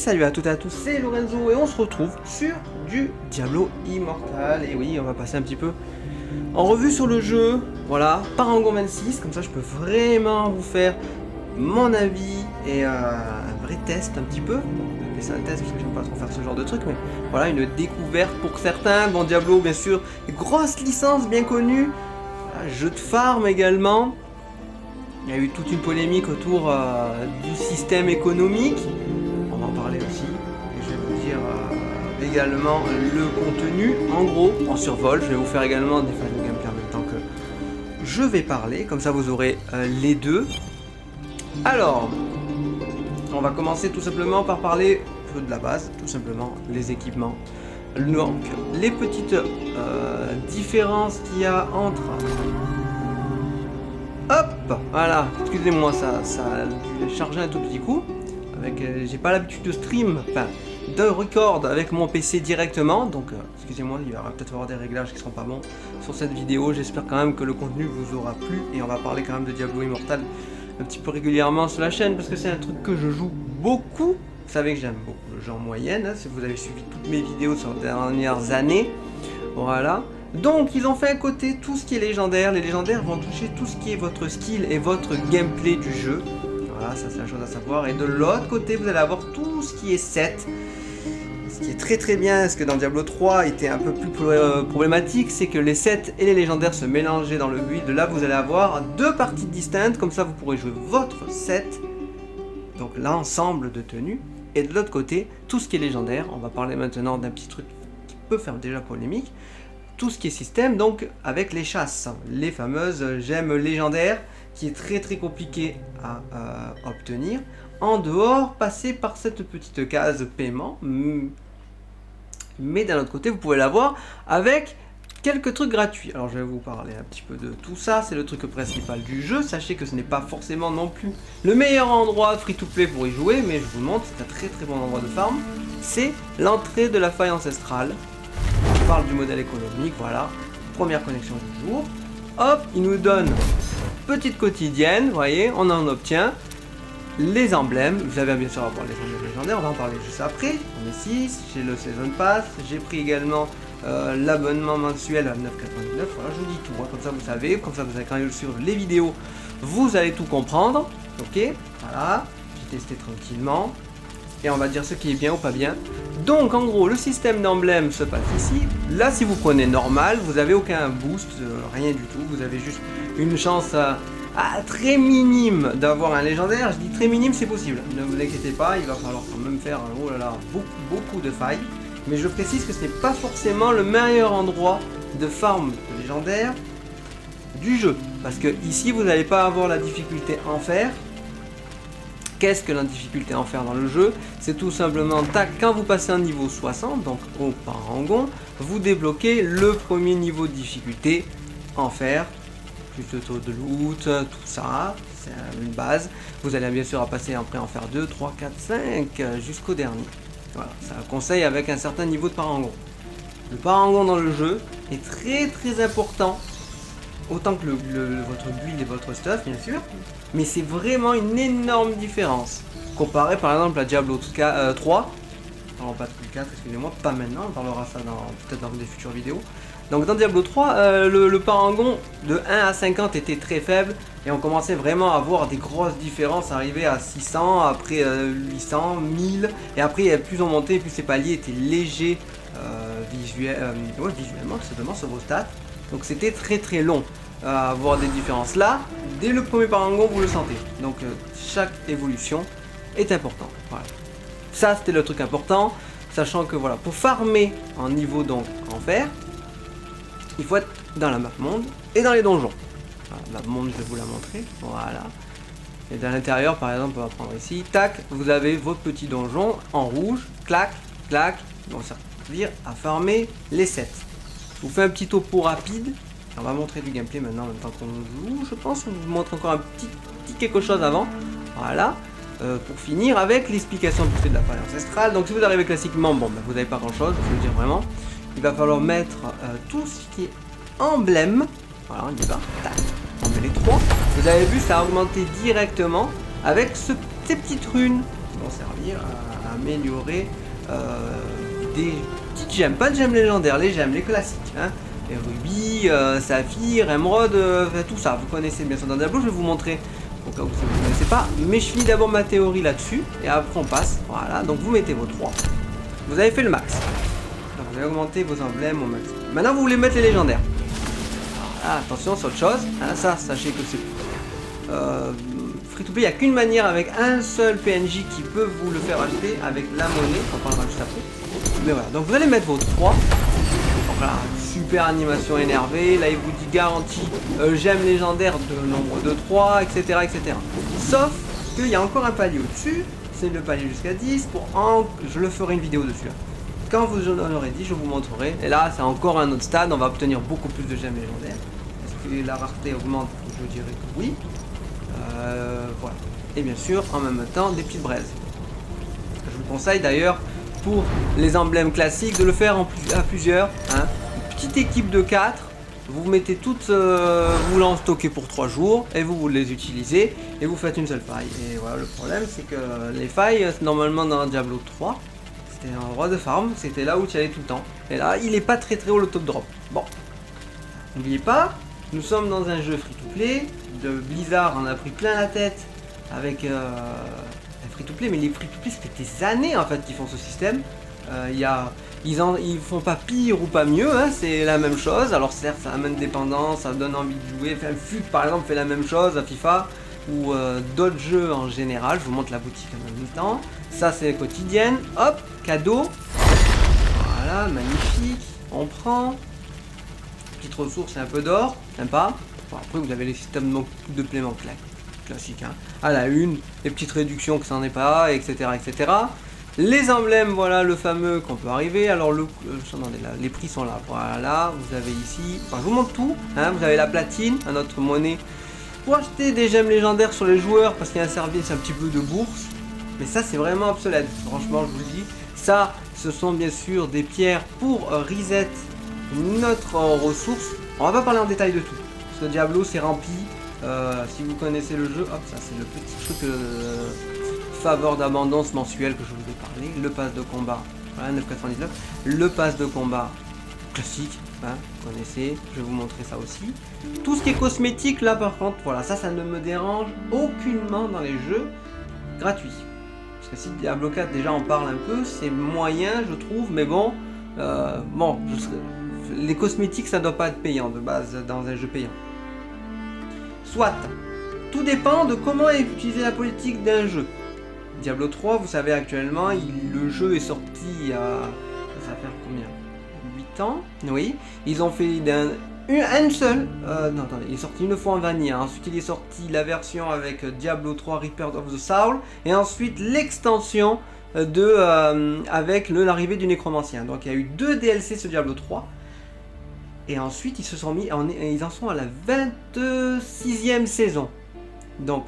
salut à toutes et à tous, c'est Lorenzo et on se retrouve sur du Diablo Immortal. Et oui, on va passer un petit peu en revue sur le jeu, voilà, Parangon 26, comme ça je peux vraiment vous faire mon avis et un vrai test un petit peu. C'est un test parce que j'aime pas trop faire ce genre de truc, mais voilà, une découverte pour certains. Bon, Diablo bien sûr, grosse licence bien connue, jeu de farm également. Il y a eu toute une polémique autour du système économique. On va en parler aussi. Et je vais vous dire également le contenu. En gros, en survol, je vais vous faire également des phases de gameplay en même temps que je vais parler. Comme ça, vous aurez les deux. Alors, on va commencer tout simplement par parler un peu de la base. Tout simplement, les équipements. Donc, les petites différences qu'il y a entre... Hop, voilà, excusez-moi, ça a dû charger un tout petit coup. J'ai pas l'habitude de stream, enfin, de record avec mon PC directement, donc excusez-moi, il va peut-être y avoir des réglages qui seront pas bons sur cette vidéo. J'espère quand même que le contenu vous aura plu et on va parler quand même de Diablo Immortal un petit peu régulièrement sur la chaîne parce que c'est un truc que je joue beaucoup. Vous savez que j'aime beaucoup le jeu en moyenne, hein, si vous avez suivi toutes mes vidéos sur les dernières années, voilà. Donc ils ont fait à côté tout ce qui est légendaire. Les légendaires vont toucher tout ce qui est votre skill et votre gameplay du jeu. Voilà, ça c'est la chose à savoir. Et de l'autre côté vous allez avoir tout ce qui est set. Ce qui est très très bien, ce que dans Diablo 3 était un peu plus problématique, c'est que les sets et les légendaires se mélangeaient dans le build. Là vous allez avoir deux parties distinctes, comme ça vous pourrez jouer votre set, donc l'ensemble de tenues. Et de l'autre côté, tout ce qui est légendaire. On va parler maintenant d'un petit truc qui peut faire déjà polémique. Tout ce qui est système, donc avec les chasses, les fameuses gemmes légendaires, qui est très très compliqué à obtenir. En dehors, passer par cette petite case paiement, mais d'un autre côté, vous pouvez l'avoir avec quelques trucs gratuits. Alors je vais vous parler un petit peu de tout ça, c'est le truc principal du jeu. Sachez que ce n'est pas forcément non plus le meilleur endroit free-to-play pour y jouer, mais je vous montre, c'est un très très bon endroit de farm. C'est l'entrée de la faille ancestrale. On parle du modèle économique, voilà, première connexion du jour. Hop, il nous donne petite quotidienne, vous voyez, on en obtient les emblèmes. Vous avez bien sûr à voir les emblèmes légendaires, on va en parler juste après. On est 6, j'ai le Season Pass, j'ai pris également l'abonnement mensuel à 9,99. Voilà, je vous dis tout, hein, comme ça vous savez, comme ça vous allez quand même suivre les vidéos, vous allez tout comprendre. Ok, voilà, j'ai testé tranquillement. Et on va dire ce qui est bien ou pas bien. Donc en gros le système d'emblèmes se passe ici. Là si vous prenez normal, vous n'avez aucun boost, rien du tout. Vous avez juste une chance très minime d'avoir un légendaire. Je dis très minime, c'est possible, ne vous inquiétez pas. Il va falloir quand même faire oh là là, beaucoup de failles. Mais je précise que ce n'est pas forcément le meilleur endroit de farm de légendaire du jeu. Parce que ici vous n'allez pas avoir la difficulté enfer. Qu'est-ce que la difficulté en faire dans le jeu? C'est tout simplement, tac, quand vous passez un niveau 60, donc au Parangon, vous débloquez le premier niveau de difficulté, enfer, plus le taux de loot, tout ça, c'est une base. Vous allez bien sûr à passer après en faire 2, 3, 4, 5, jusqu'au dernier. Voilà, c'est un conseil avec un certain niveau de Parangon. Le Parangon dans le jeu est très très important. Autant que votre build et votre stuff bien sûr, mais c'est vraiment une énorme différence comparé par exemple à Diablo 3. Non, pas le 4, excusez-moi, pas maintenant, on parlera ça peut-être dans des futures vidéos. Donc dans Diablo 3, le Parangon de 1 à 50 était très faible et on commençait vraiment à voir des grosses différences, arriver à 600, après 800, 1000, et après plus on montait, plus ces paliers étaient légers visuellement, tout simplement sur vos stats. Donc c'était très très long à avoir des différences. Là, dès le premier Parangon, vous le sentez. Donc chaque évolution est importante. Voilà. Ça c'était le truc important, sachant que voilà, pour farmer en niveau donc enfer, il faut être dans la map monde et dans les donjons. Voilà, la map monde, je vais vous la montrer. Voilà. Et dans l'intérieur, par exemple, on va prendre ici, tac, vous avez votre petit donjon en rouge, clac, clac, ils vont servir à farmer les sets. Je vous fais un petit topo rapide. On va montrer du gameplay maintenant en même temps qu'on joue. Je pense qu'on vous montre encore un petit quelque chose avant. Voilà. Pour finir avec l'explication du fait de la faille ancestrale. Donc si vous arrivez classiquement, bon, vous n'avez pas grand chose, je veux dire vraiment. Il va falloir mettre tout ce qui est emblème. Voilà, on y va. Tac. On met les 3. Vous avez vu, ça a augmenté directement avec ces petites runes qui vont servir améliorer des petites gemmes, pas de gemmes légendaires, les gemmes, les classiques, hein. Les rubis, saphir, émeraude, tout ça, vous connaissez bien sûr dans Diablo, je vais vous montrer au cas où vous ne connaissez pas, mais je finis d'abord ma théorie là-dessus, et après on passe, voilà, donc vous mettez vos 3, vous avez fait le max, donc vous avez augmenté vos emblèmes au max, maintenant vous voulez mettre les légendaires, voilà, attention c'est autre chose, hein, ça, sachez que c'est free to play, il n'y a qu'une manière avec un seul PNJ qui peut vous le faire acheter avec la monnaie, on parlera juste après, mais voilà, donc vous allez mettre vos 3, voilà, super animation énervée, là il vous dit garantie gemme légendaire de nombre de 3, etc. etc. Sauf qu'il y a encore un palier au-dessus, c'est le palier jusqu'à 10, je le ferai une vidéo dessus. Hein. Quand vous en aurez 10, je vous montrerai, et là c'est encore un autre stade, on va obtenir beaucoup plus de gemmes légendaires. Est-ce que la rareté augmente? Je dirais que oui. Voilà. Et bien sûr, en même temps, des petites braises. Je vous conseille d'ailleurs, pour les emblèmes classiques, de le faire à plusieurs. Hein. Une petite équipe de 4, vous mettez toutes, vous l'en stockez pour 3 jours, et vous les utilisez, et vous faites une seule faille. Et voilà, le problème, c'est que les failles, normalement dans Diablo 3, c'était un endroit de farm, c'était là où tu allais tout le temps. Et là, il est pas très haut le top drop. Bon, n'oubliez pas, nous sommes dans un jeu free-to-play, de Blizzard en a pris plein la tête avec free-to-play, mais les free-to-play, ça fait des années en fait qu'ils font ce système. Ils font pas pire ou pas mieux, hein, c'est la même chose. Alors certes, ça amène dépendance, ça donne envie de jouer. Enfin, FUT par exemple fait la même chose à FIFA ou d'autres jeux en général. Je vous montre la boutique en même temps. Ça c'est quotidienne. Hop, cadeau. Voilà, magnifique. On prend. Petite ressource et un peu d'or, sympa. Bon, après vous avez les systèmes de paiement classiques, hein. À la une, les petites réductions que ça n'en est pas, etc. etc. Les emblèmes, voilà le fameux qu'on peut arriver. Alors les prix sont là. Voilà, vous avez ici, enfin, je vous montre tout, hein. Vous avez la platine, à notre monnaie, pour acheter des gemmes légendaires sur les joueurs, parce qu'il y a un service un petit peu de bourse. Mais ça c'est vraiment obsolète, franchement je vous le dis. Ça, ce sont bien sûr des pierres pour reset notre ressource. On va pas parler en détail de tout, parce que Diablo c'est rempli. Si vous connaissez le jeu, hop, ça c'est le petit truc faveur d'abondance mensuelle que je vous ai parlé, le pass de combat, voilà, 9,99, le pass de combat classique, hein, vous connaissez, je vais vous montrer ça aussi. Tout ce qui est cosmétique là par contre, voilà, ça ne me dérange aucunement dans les jeux gratuits. Parce que si Diablo 4 déjà en parle un peu, c'est moyen je trouve, mais bon, les cosmétiques ça doit pas être payant de base dans un jeu payant. Soit, tout dépend de comment est utilisée la politique d'un jeu. Diablo 3, vous savez actuellement, le jeu est sorti il y a... ça va faire combien? 8 ans? Oui. Ils ont fait un seul... non, attendez, il est sorti une fois en vanilla. Ensuite, il est sorti la version avec Diablo 3 Reaper of the Soul. Et ensuite, l'extension avec l'arrivée du nécromancien. Donc, il y a eu 2 DLC sur Diablo 3. Et ensuite, ils se sont mis... ils en sont à la 26e saison. Donc...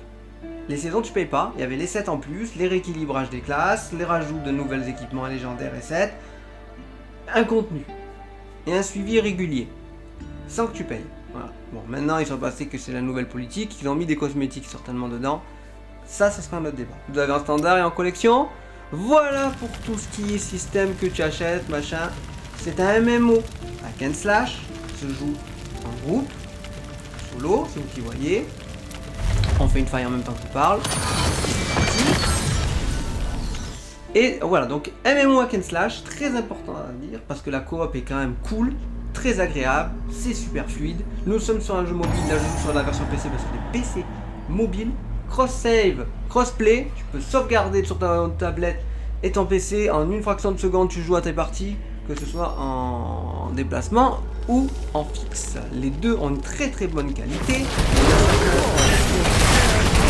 les saisons tu payes pas, il y avait les 7 en plus, les rééquilibrages des classes, les rajouts de nouvelles équipements légendaires et 7, un contenu et un suivi régulier, sans que tu payes. Voilà. Bon, maintenant ils sont passés que c'est la nouvelle politique, ils ont mis des cosmétiques certainement dedans, ça sera un autre débat. Vous avez en standard et en collection, voilà pour tout ce qui est système que tu achètes, machin. C'est un MMO, hack and slash, se joue en groupe, solo, c'est vous qui voyez. On fait une faille en même temps que je parle. Et voilà, donc MMO hack and slash, très important à dire, parce que la coop est quand même cool, très agréable, c'est super fluide. Nous sommes sur un jeu mobile, là je joue sur la version PC parce que les PC mobiles, cross-save, cross-play, tu peux sauvegarder sur ta tablette et ton PC, en une fraction de seconde tu joues à tes parties, que ce soit en déplacement ou en fixe. Les deux ont une très très bonne qualité.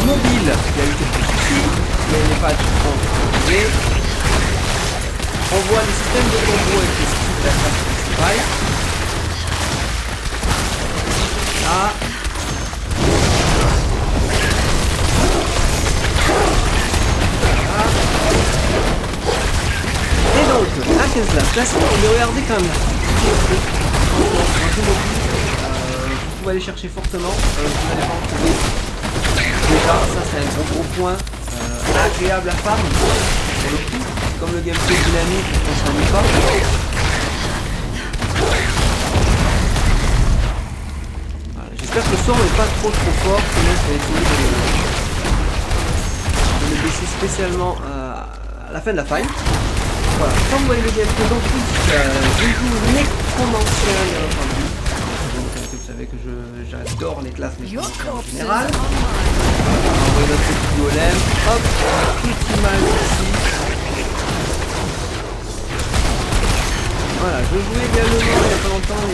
Mobile, il y a eu quelques soucis, mais les patchs sont réglés. On voit les systèmes de combo avec les skills de la phase principale. Là. Voilà. Et donc, hack and slash classique, mais regardez quand même vous pouvez aller chercher fortement, vous n'allez pas en trouver. Déjà, ça c'est un gros point agréable à farm pour le coup. comme le gameplay dynamique, on s'ennuie pas. Voilà, j'espère que le son n'est pas trop fort, sinon je vais essayer de le baisser spécialement à la fin de la faille. Voilà, comme vous voyez le gameplay, donc oui, je joue nécromancien bien entendu. Donc vous savez que j'adore les classes nécromanciennes en général. On voit notre petit golem, hop, toute image ici. Voilà, je jouais également il n'y a pas longtemps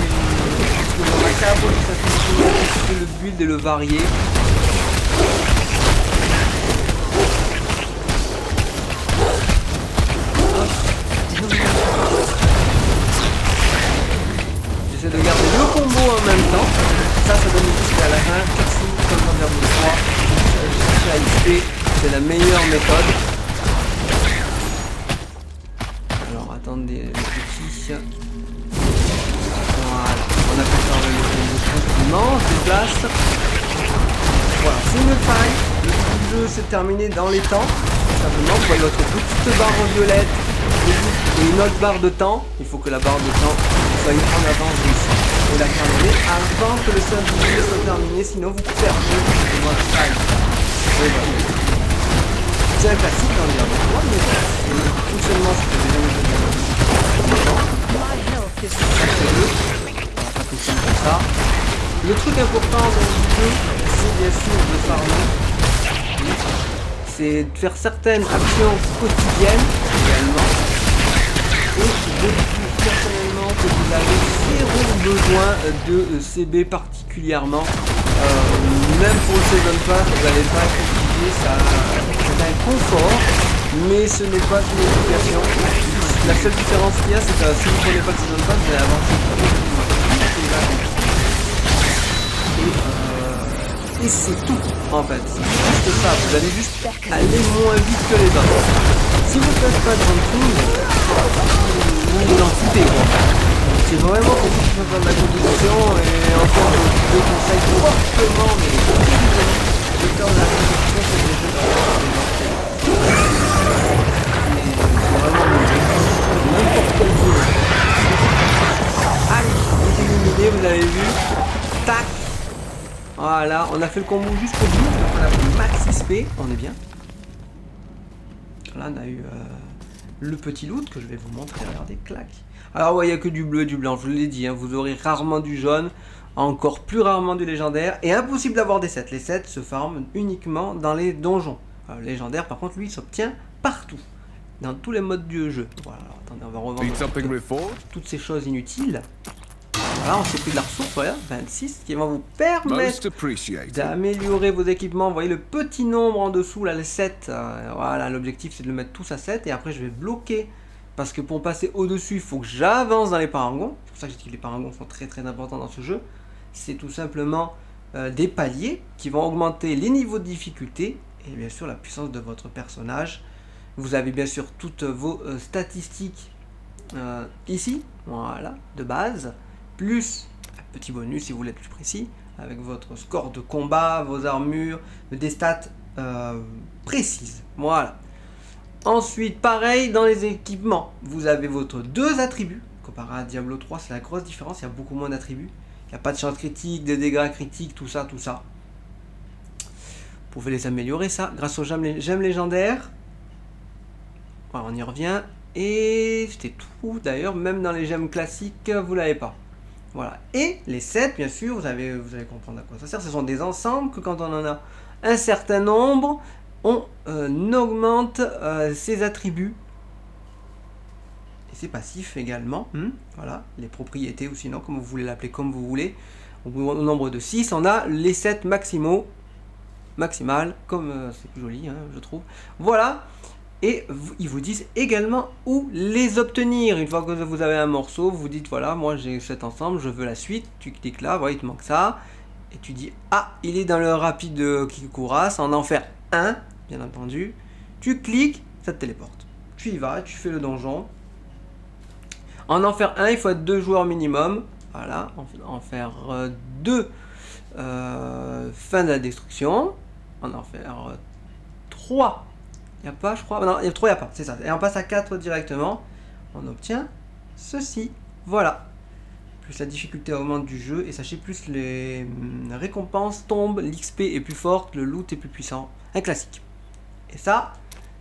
le macabre, ça fait le build et le varier. J'essaie de garder le combo en même temps. Ça donne jusqu'à la fin. Merci, comme dans Diablo 3. Chercher à XP, c'est la meilleure méthode. Alors attendez, les petits. Voilà, on a pu faire le combo tranquillement, on se déplace. Voilà, c'est une faille. Le jeu s'est terminé dans les temps. Simplement, vous voyez votre petite barre violette et une autre barre de temps. Il faut que la barre de temps soit en avance ici. Et la terminer avant que le seul jeu soit terminé, sinon vous perdez votre faille. C'est un classique dans le Diablo 3, mais le fonctionnement c'est déjà le jeu ça fonctionne comme ça. Le truc important dans le jeu, c'est bien sûr de farmer. C'est de faire certaines actions quotidiennes également. Et je trouve personnellement que vous avez zéro besoin de CB particulièrement. Même pour le Season Pass, vous n'allez pas être obligé, c'est un confort, mais ce n'est pas une obligation. La seule différence qu'il y a, c'est que si vous ne prenez pas le Season Pass, vous allez avancer. Et c'est tout en fait, c'est juste ça, vous allez juste aller moins vite que les autres. Si vous ne faites pas de jumping, vous vous en foutez quoi. C'est vraiment pour ceux qui peuvent faire de la compétition et encore je vous conseille fortement mais de faire de la compétition sur des jeux c'est vraiment n'importe quel jeu. Allez, c'est éliminé, vous avez vu. Tac. Voilà, on a fait le combo jusqu'au bout, on a fait max XP, on est bien. Là on a eu le petit loot que je vais vous montrer, regardez, clac. Alors ouais, il n'y a que du bleu et du blanc, je vous l'ai dit, hein, vous aurez rarement du jaune, encore plus rarement du légendaire, et impossible d'avoir des sets. Les sets se farment uniquement dans les donjons. Alors, le légendaire par contre lui il s'obtient partout, dans tous les modes du jeu. Voilà, alors, attendez, on va revendre toutes ces choses inutiles. Voilà, on s'est pris de la ressource, voilà, 26, qui va vous permettre d'améliorer vos équipements. Vous voyez le petit nombre en dessous, là, le 7. Voilà, l'objectif c'est de le mettre tous à 7. Et après, je vais bloquer, parce que pour passer au-dessus, il faut que j'avance dans les parangons. C'est pour ça que j'ai dit que les parangons sont très très importants dans ce jeu. C'est tout simplement des paliers qui vont augmenter les niveaux de difficulté et bien sûr la puissance de votre personnage. Vous avez bien sûr toutes vos statistiques ici, voilà, de base. Plus un petit bonus si vous voulez être plus précis, avec votre score de combat, vos armures, des stats précises. Voilà. Ensuite, pareil dans les équipements, vous avez votre 2 attributs. Comparé à Diablo 3, c'est la grosse différence, il y a beaucoup moins d'attributs. Il n'y a pas de chance critique, de dégâts critiques, tout ça, tout ça. Vous pouvez les améliorer ça grâce aux gemmes légendaires. Voilà, on y revient. Et c'était tout d'ailleurs, même dans les gemmes classiques, vous l'avez pas. Voilà, et les sets, bien sûr, vous allez comprendre à quoi ça sert. Ce sont des ensembles que quand on en a un certain nombre, on augmente ses attributs. Et ses passifs également. Voilà, les propriétés ou sinon, comme vous voulez l'appeler, comme vous voulez. Au nombre de 6, on a les sets maximaux. Maximal, comme c'est plus joli, hein, je trouve. Voilà. Et ils vous disent également où les obtenir. Une fois que vous avez un morceau, vous dites voilà, moi j'ai cet ensemble, je veux la suite. Tu cliques là, voilà, il te manque ça. Et tu dis ah, il est dans le rapide Kikuras, en enfer 1, bien entendu. Tu cliques, ça te téléporte. Tu y vas, tu fais le donjon. En enfer 1, il faut être 2 joueurs minimum. Voilà, enfer 2, fin de la destruction. En enfer 3. Il n'y a pas, je crois. Non, il y a 3, il n'y a pas. C'est ça. Et on passe à 4 directement. On obtient ceci. Voilà. Plus la difficulté augmente du jeu. Et sachez, plus les récompenses tombent, l'XP est plus forte, le loot est plus puissant. Un classique. Et ça,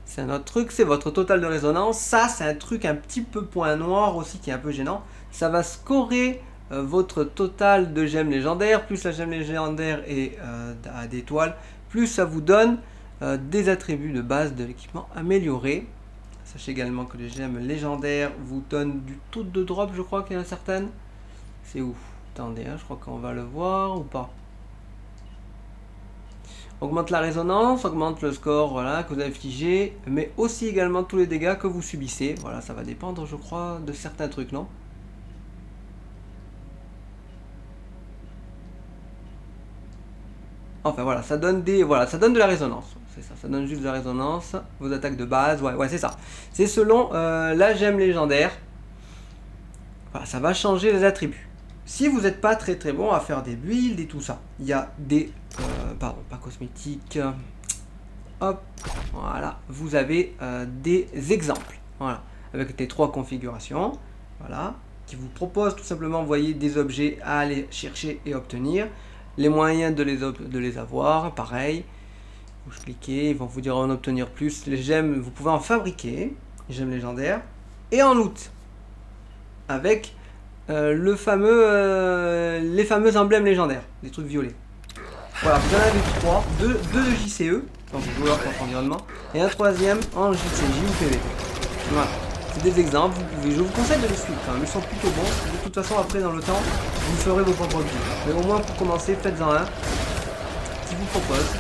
c'est un autre truc, c'est votre total de résonance. Ça, c'est un truc un petit peu point noir aussi qui est un peu gênant. Ça va scorer votre total de gemmes légendaires. Plus la gemme légendaire est à d'étoiles, plus ça vous donne des attributs de base de l'équipement amélioré. Sachez également que les gemmes légendaires vous donnent du taux de drop, je crois qu'il y en a certaines. C'est où? Attendez, hein, je crois qu'on va le voir ou pas. Augmente la résonance, augmente le score voilà, que vous avez figé, mais aussi également tous les dégâts que vous subissez. Voilà, ça va dépendre, je crois, de certains trucs, non? Enfin voilà, ça donne ça donne de la résonance. C'est ça, ça donne juste de la résonance. Vos attaques de base, ouais, c'est ça. C'est selon la gemme légendaire. Voilà, ça va changer les attributs. Si vous n'êtes pas très bon à faire des builds et tout ça, il y a des pardon, pas cosmétiques. Hop, voilà, vous avez des exemples. Voilà, avec les 3 configurations. Voilà, qui vous proposent tout simplement, vous voyez, des objets à aller chercher et obtenir. Les moyens de les avoir, pareil. Vous cliquez, ils vont vous dire en obtenir plus. Les gemmes, vous pouvez en fabriquer, les gemmes légendaires, et en loot. Avec les fameux emblèmes légendaires, des trucs violets. Voilà, vous en avez 3, 2 de JCE, donc joueur contre environnement, et un 3e en JCJ ou PVP. Voilà, c'est des exemples, je vous conseille de les suivre quand même, ils sont plutôt bons. De toute façon, après dans le temps, vous ferez vos propres builds. Mais au moins pour commencer, faites-en un qui vous propose.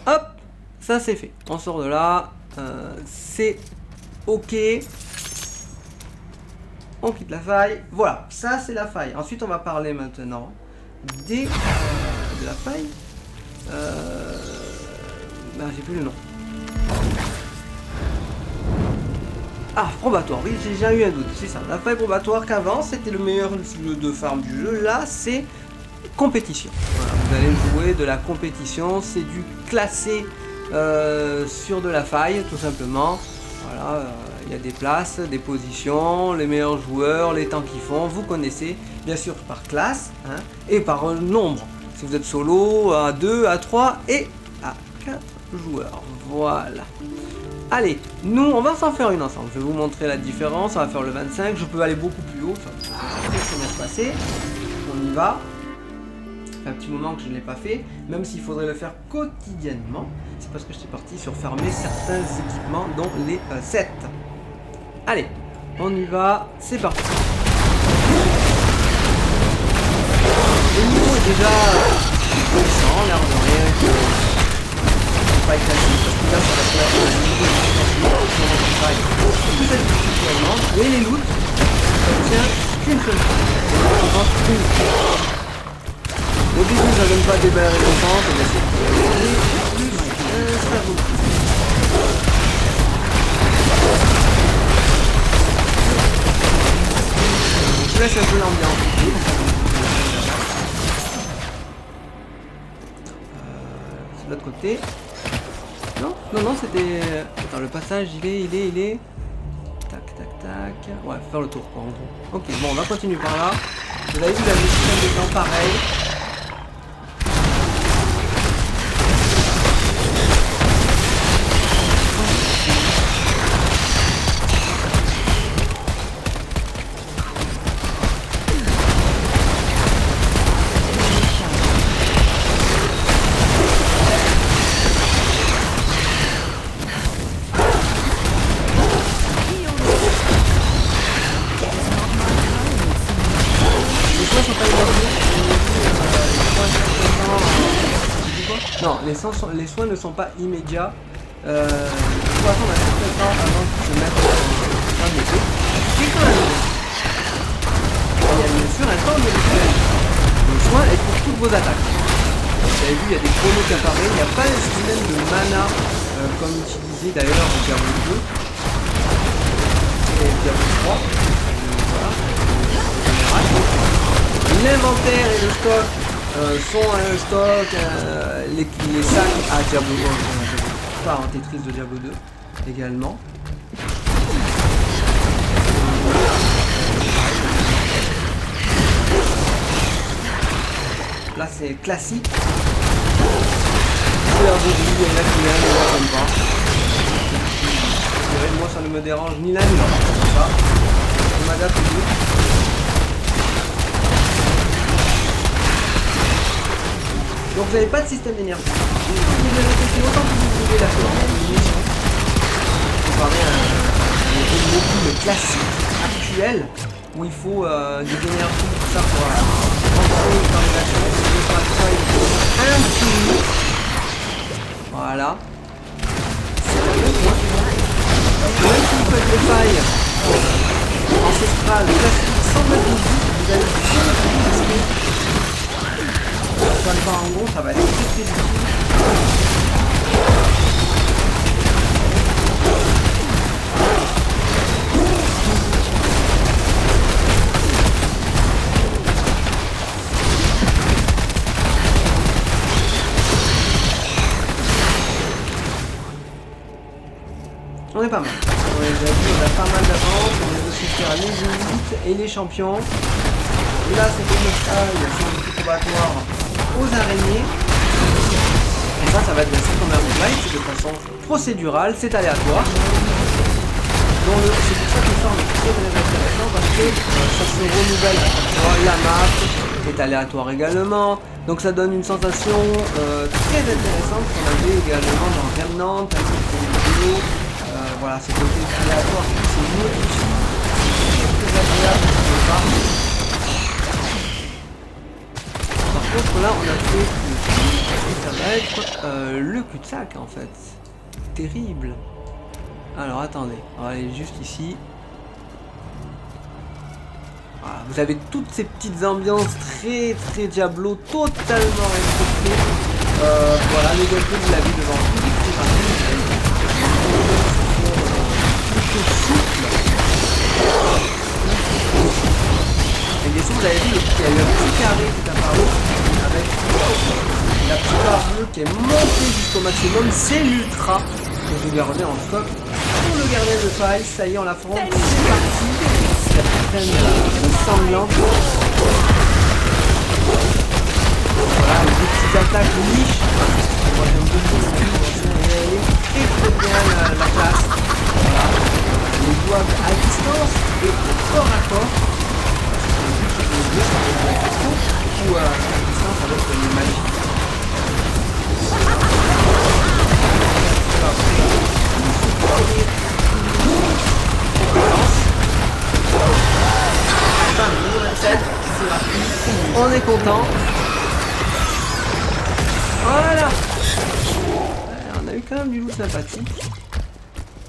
Voilà. Hop, ça c'est fait. On sort de là, c'est ok. On quitte la faille. Voilà, ça c'est la faille. Ensuite, on va parler maintenant de la faille. J'ai plus le nom. Ah, probatoire, oui, j'ai eu un doute, c'est ça. La faille probatoire qu'avant, c'était le meilleur de farm du jeu. Là, c'est compétition. Voilà, vous allez jouer de la compétition, c'est du classé sur de la faille, tout simplement. Voilà, il y a des places, des positions, les meilleurs joueurs, les temps qu'ils font, vous connaissez, bien sûr par classe, hein, et par nombre. Si vous êtes solo, à 2, à 3 et à 4 joueurs. Voilà. Allez, nous, on va s'en faire une ensemble. Je vais vous montrer la différence. On va faire le 25. Je peux aller beaucoup plus haut. Ça va très bien se passer. On y va. Ça fait un petit moment que je ne l'ai pas fait. Même s'il faudrait le faire quotidiennement. C'est parce que j'étais parti sur farmer certains équipements, dont les 7. Allez, on y va. C'est parti. Le niveau est déjà puissant, l'air de rien. Pas classique, parce que là ça va faire un niveau de plus actuellement, et les loots, ça obtient qu'une seule chose. Au début ça donne pas des belles récompenses, mais c'est plus ça vaut. Je laisse un peu l'ambiance. C'est de l'autre côté. Non, c'était... Attends, le passage, il est... Tac. Ouais, faut faire le tour, quoi, en gros. Ok, bon, on va continuer par là. Vous avez vu la gestion des temps, pareil. Non, les soins ne sont pas immédiats. Il faut attendre un certain temps avant qu'ils se mettent en métier. C'est quand même. Il y a bien sûr un temps de rituel. Le soin est pour toutes vos attaques. Vous avez vu, il y a des chronos qui apparaissent. Il n'y a pas un système de mana comme utilisé d'ailleurs au Diablo 2 et Diablo 3. Voilà. L'inventaire et le stock sont un stock, les sacs à Diablo ça en Tetris de Diablo 2 également. Là c'est classique. C'est l'heure de vie, il y en a qui l'aiment, il y en a qui n'aiment pas. Moi ça ne me dérange ni l'un ni l'autre. Je m'adapte toujours. Donc vous n'avez pas de système d'énergie. Vous avez répété autant que vous voulez la munition. Comparé à un mobile classique actuel où il faut des énergies, tout ça pour rentrer dans les actions, il faut infini. Voilà. Même si vous faites des failles ancestrales, classiques, sans mettre de but, vous allez toujours sur le parangon, ça va être très difficile. On est pas mal. On a pas mal d'avance, on vient de sortir les élites et les champions. Et là c'est des messages sur le combattoir aux araignées. Et ça va être bien sûr comme un roguelike, c'est de façon procédurale, c'est aléatoire. Donc c'est pour ça que ça est très intéressant parce que ça se renouvelle à chaque fois, la map est aléatoire également. Donc ça donne une sensation très intéressante qu'on avait également dans Remnant, un peu vidéo. Voilà, c'est côté aléatoire, c'est modifié, c'est très agréable. Par contre là on a fait ça va être le cul-de-sac en fait. Terrible. Alors attendez, on va aller juste ici. Voilà, vous avez toutes ces petites ambiances très Diablo, totalement respectées. Voilà, le gameplay vous l'avez devant vous. Souple. Et bien sûr vous avez vu, il y a le petit carré qui est apparu avec la petite barre bleue qui est montée jusqu'au maximum, c'est l'ultra que je vais garder en stock pour le gardien de faille. Ça y est, on l'affronte, c'est parti. Cette traîne sanglante. Voilà, les petites attaques niches. Moi j'aime beaucoup très bien la classe. Voilà. Les doigts à distance et corps à corps. Ou à distance avec les magies. On est content. Voilà. On a eu quand même du loot sympathique.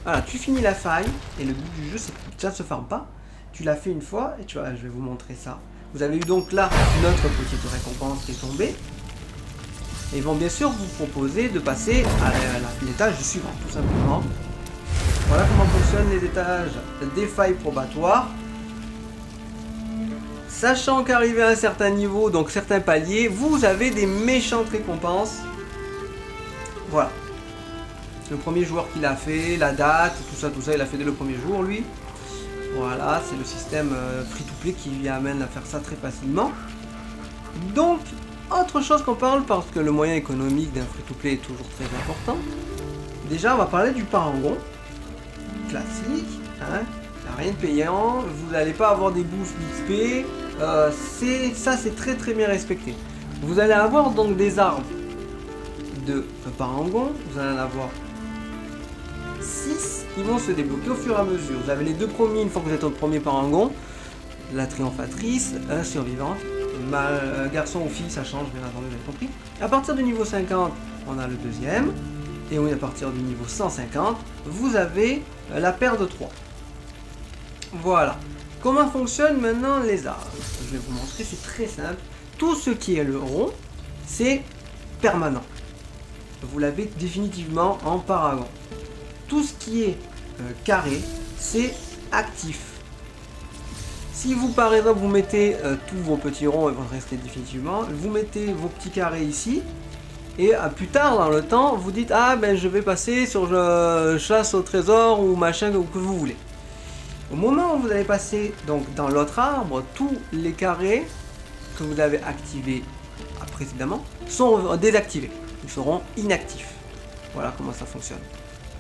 Voilà, tu finis la faille, et le but du jeu c'est que ça ne se farme pas. Tu l'as fait une fois, et tu vois, je vais vous montrer ça. Vous avez eu donc là notre petite récompense qui est tombée. Et ils vont bien sûr vous proposer de passer à l'étage suivant, tout simplement. Voilà comment fonctionnent les étages des failles probatoires. Sachant qu'arrivé à un certain niveau, donc certains paliers, vous avez des méchantes récompenses. Voilà. Le premier joueur qui l'a fait, la date, tout ça, il a fait dès le premier jour, lui. Voilà, c'est le système free-to-play qui lui amène à faire ça très facilement. Donc, autre chose qu'on parle, parce que le moyen économique d'un free-to-play est toujours très important. Déjà, on va parler du parangon. Classique, hein. Il n'y a rien de payant, vous n'allez pas avoir des boosts d'XP. Ça, c'est très bien respecté. Vous allez avoir donc des arbres de parangon, vous allez en avoir 6 qui vont se débloquer au fur et à mesure. Vous avez les deux premiers une fois que vous êtes au premier parangon, la triomphatrice, la survivante, garçon ou fille, ça change bien entendu, vous avez compris. À partir du niveau 50, on a le deuxième, et oui, à partir du niveau 150, vous avez la paire de 3. Voilà. Comment fonctionnent maintenant les arbres? Je vais vous montrer, c'est très simple. Tout ce qui est le rond, c'est permanent. Vous l'avez définitivement en paragon. Tout ce qui est carré, c'est actif. Si vous, par exemple, vous mettez tous vos petits ronds et vous restez définitivement, vous mettez vos petits carrés ici, Et plus tard dans le temps, vous dites ah ben je vais passer sur chasse au trésor ou machin que vous voulez. Au moment où vous allez passer donc dans l'autre arbre, tous les carrés que vous avez activés précédemment sont désactivés. Ils seront inactifs. Voilà comment ça fonctionne.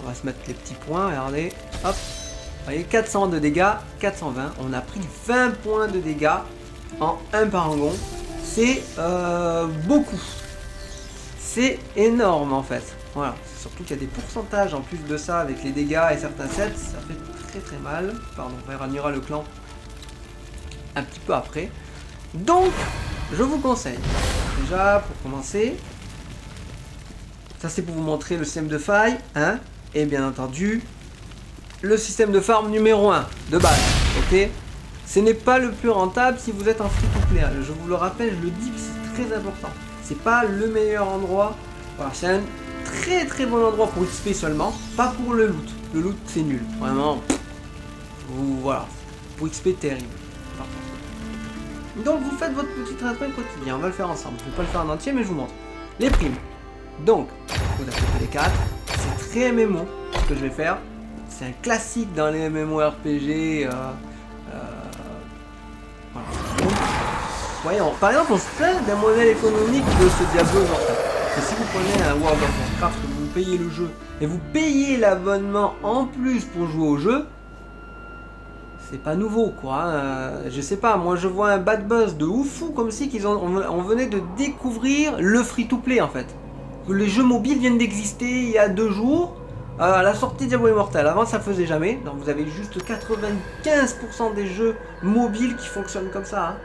On va se mettre les petits points, regardez, hop. Vous voyez, 400 de dégâts, 420. On a pris 20 points de dégâts en un parangon. C'est beaucoup. C'est énorme en fait. Voilà. Surtout qu'il y a des pourcentages en plus de ça avec les dégâts et certains sets. Ça fait très très mal. Pardon, on réunira le clan un petit peu après. Donc, je vous conseille. Déjà, pour commencer, ça c'est pour vous montrer le système de faille. Hein, et bien entendu, le système de farm numéro 1 de base. Ok. Ce n'est pas le plus rentable si vous êtes en free-to-play. Je vous le rappelle, je le dis, c'est très important. C'est pas le meilleur endroit. Voilà, c'est un très très bon endroit pour XP seulement, pas pour le loot. Le loot c'est nul, vraiment. Voilà, pour XP terrible. Donc vous faites votre petit train-train quotidien. On va le faire ensemble. Je ne vais pas le faire en entier, mais je vous montre. Les primes. Donc, vous avez les 4. C'est très MMO ce que je vais faire. C'est un classique dans les MMORPG. Voilà. Donc, voyons, par exemple, on se plaint d'un modèle économique de ce Diablo Immortal. Si vous prenez un World of Warcraft, vous payez le jeu et vous payez l'abonnement en plus pour jouer au jeu, c'est pas nouveau quoi. Je sais pas, moi je vois un bad buzz de oufou comme si on venait de découvrir le free-to-play en fait. Les jeux mobiles viennent d'exister il y a 2 jours. À la sortie de Diablo Immortal, avant ça faisait jamais, donc vous avez juste 95% des jeux mobiles qui fonctionnent comme ça.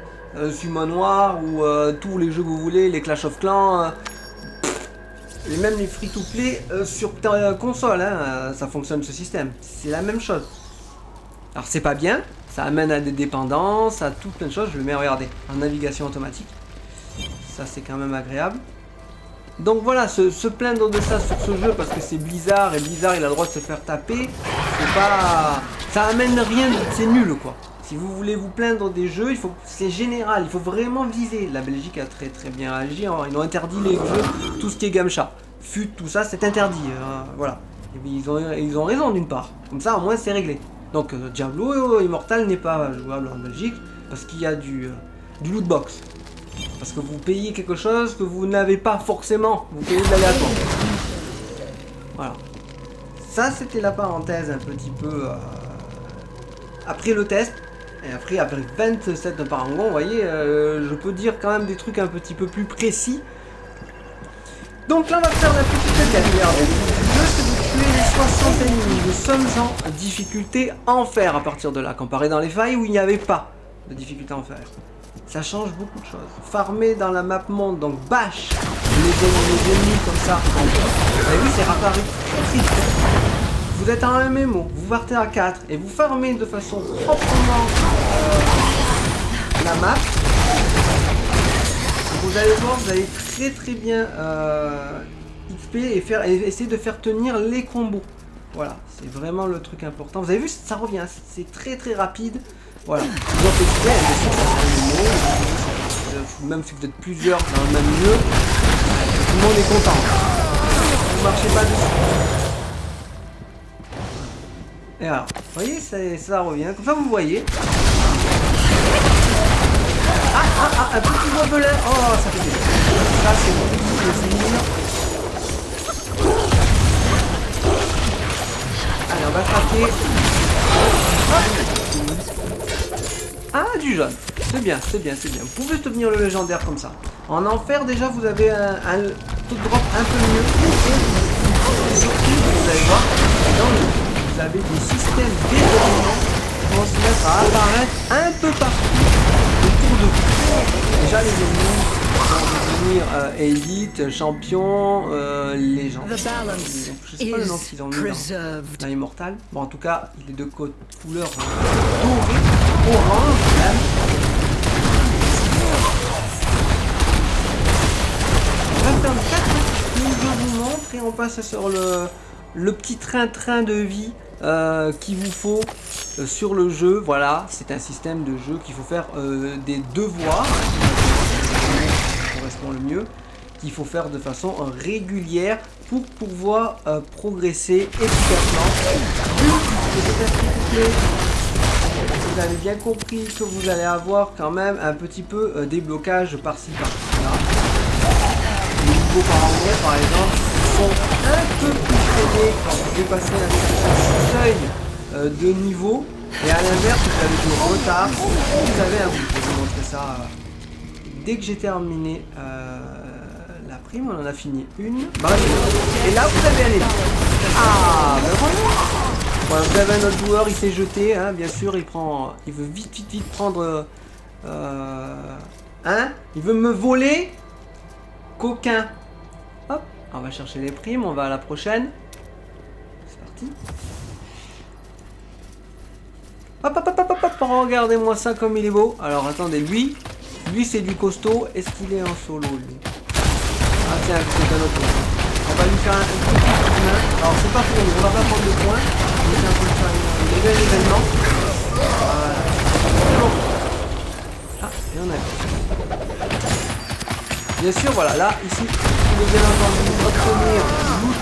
Sumo Noir ou tous les jeux que vous voulez, les Clash of Clans, et même les free-to-play sur ta console, ça fonctionne ce système, c'est la même chose. Alors c'est pas bien, ça amène à des dépendances, à tout plein de choses, je le mets, regardez, en navigation automatique, ça c'est quand même agréable. Donc voilà, se plaindre de ça sur ce jeu parce que c'est Blizzard et Blizzard il a le droit de se faire taper, c'est pas... ça amène rien, c'est nul quoi. Si vous voulez vous plaindre des jeux, c'est général, il faut vraiment viser. La Belgique a très très bien agi, hein. Ils ont interdit les jeux, tout ce qui est gacha. FUT, tout ça c'est interdit, voilà. Et ils ont raison d'une part, comme ça au moins c'est réglé. Donc Diablo Immortal n'est pas jouable en Belgique parce qu'il y a du lootbox. Parce que vous payez quelque chose que vous n'avez pas forcément. Vous payez de l'aléatoire. Voilà. Ça, c'était la parenthèse un petit peu après le test. Et après 27 de parangon, vous voyez, je peux dire quand même des trucs un petit peu plus précis. Donc là, on va faire la petite tête. Regardez. Le jeu, c'est de tuer les 60 ennemis. Nous sommes en difficulté enfer à partir de là. Comparé dans les failles où il n'y avait pas de difficulté enfer. Ça change beaucoup de choses. Farmer dans la map monde, donc bash les ennemis comme ça. Vous avez vu, c'est apparu. Vous êtes en MMO, vous partez à 4 et vous farmez de façon proprement la map. Vous allez voir, vous allez très très bien XP et essayer de faire tenir les combos. Voilà, c'est vraiment le truc important. Vous avez vu, ça revient, c'est très très rapide. Voilà, vous en faites bien, même si vous êtes plusieurs dans le même lieu, tout le monde est content. Vous marchez pas dessus. Et alors, vous voyez, ça revient, comme ça vous voyez. Un petit gobelin. Oh, ça fait plaisir. Ça c'est bon, allez, on va craquer. Ah, du jaune. C'est bien, c'est bien, c'est bien. Vous pouvez devenir le légendaire comme ça. En enfer, déjà, vous avez un taux de drop un peu mieux. Et surtout, vous allez voir, vous avez des systèmes d'évolution qui vont se mettre à apparaître un peu partout autour de vous. Déjà, les ennemis vont devenir élite, champion, légende. Je sais pas le nom qu'ils ont mis dans Immortal. Bon, en tout cas, il est de couleur dorée, orange même. On va faire le 4 que je vous montre et on passe sur le petit train-train de vie qu'il vous faut sur le jeu. Voilà, c'est un système de jeu qu'il faut faire des devoirs, qui correspond le mieux. qu'il faut faire de façon régulière pour pouvoir progresser efficacement. Vous avez bien compris que vous allez avoir quand même un petit peu des blocages par-ci par-là. Les niveaux par anglais par exemple sont un peu plus freinés quand vous dépassez un seuil de niveau. Et à l'inverse, vous avez du retard. Vous avez un bout. Je vais vous montrer ça dès que j'ai terminé la prime. On en a fini une. Et là, vous avez un ennemi. Ah, ben voilà. Voilà, vous avez un autre joueur, il s'est jeté, hein, bien sûr, il veut vite prendre il veut me voler. Coquin. Hop, on va chercher les primes, on va à la prochaine. C'est parti. Hop, regardez-moi ça comme il est beau. Alors attendez, lui c'est du costaud. Est-ce qu'il est en solo lui? Ah tiens, c'est un autre. On va lui faire un petit coup de main. Alors c'est pas pour nous, on va pas prendre de points. On va faire un nouvel événement. Voilà. Ah, il y en a. Bien sûr, voilà, là, ici, vous pouvez bien entendu obtenir loot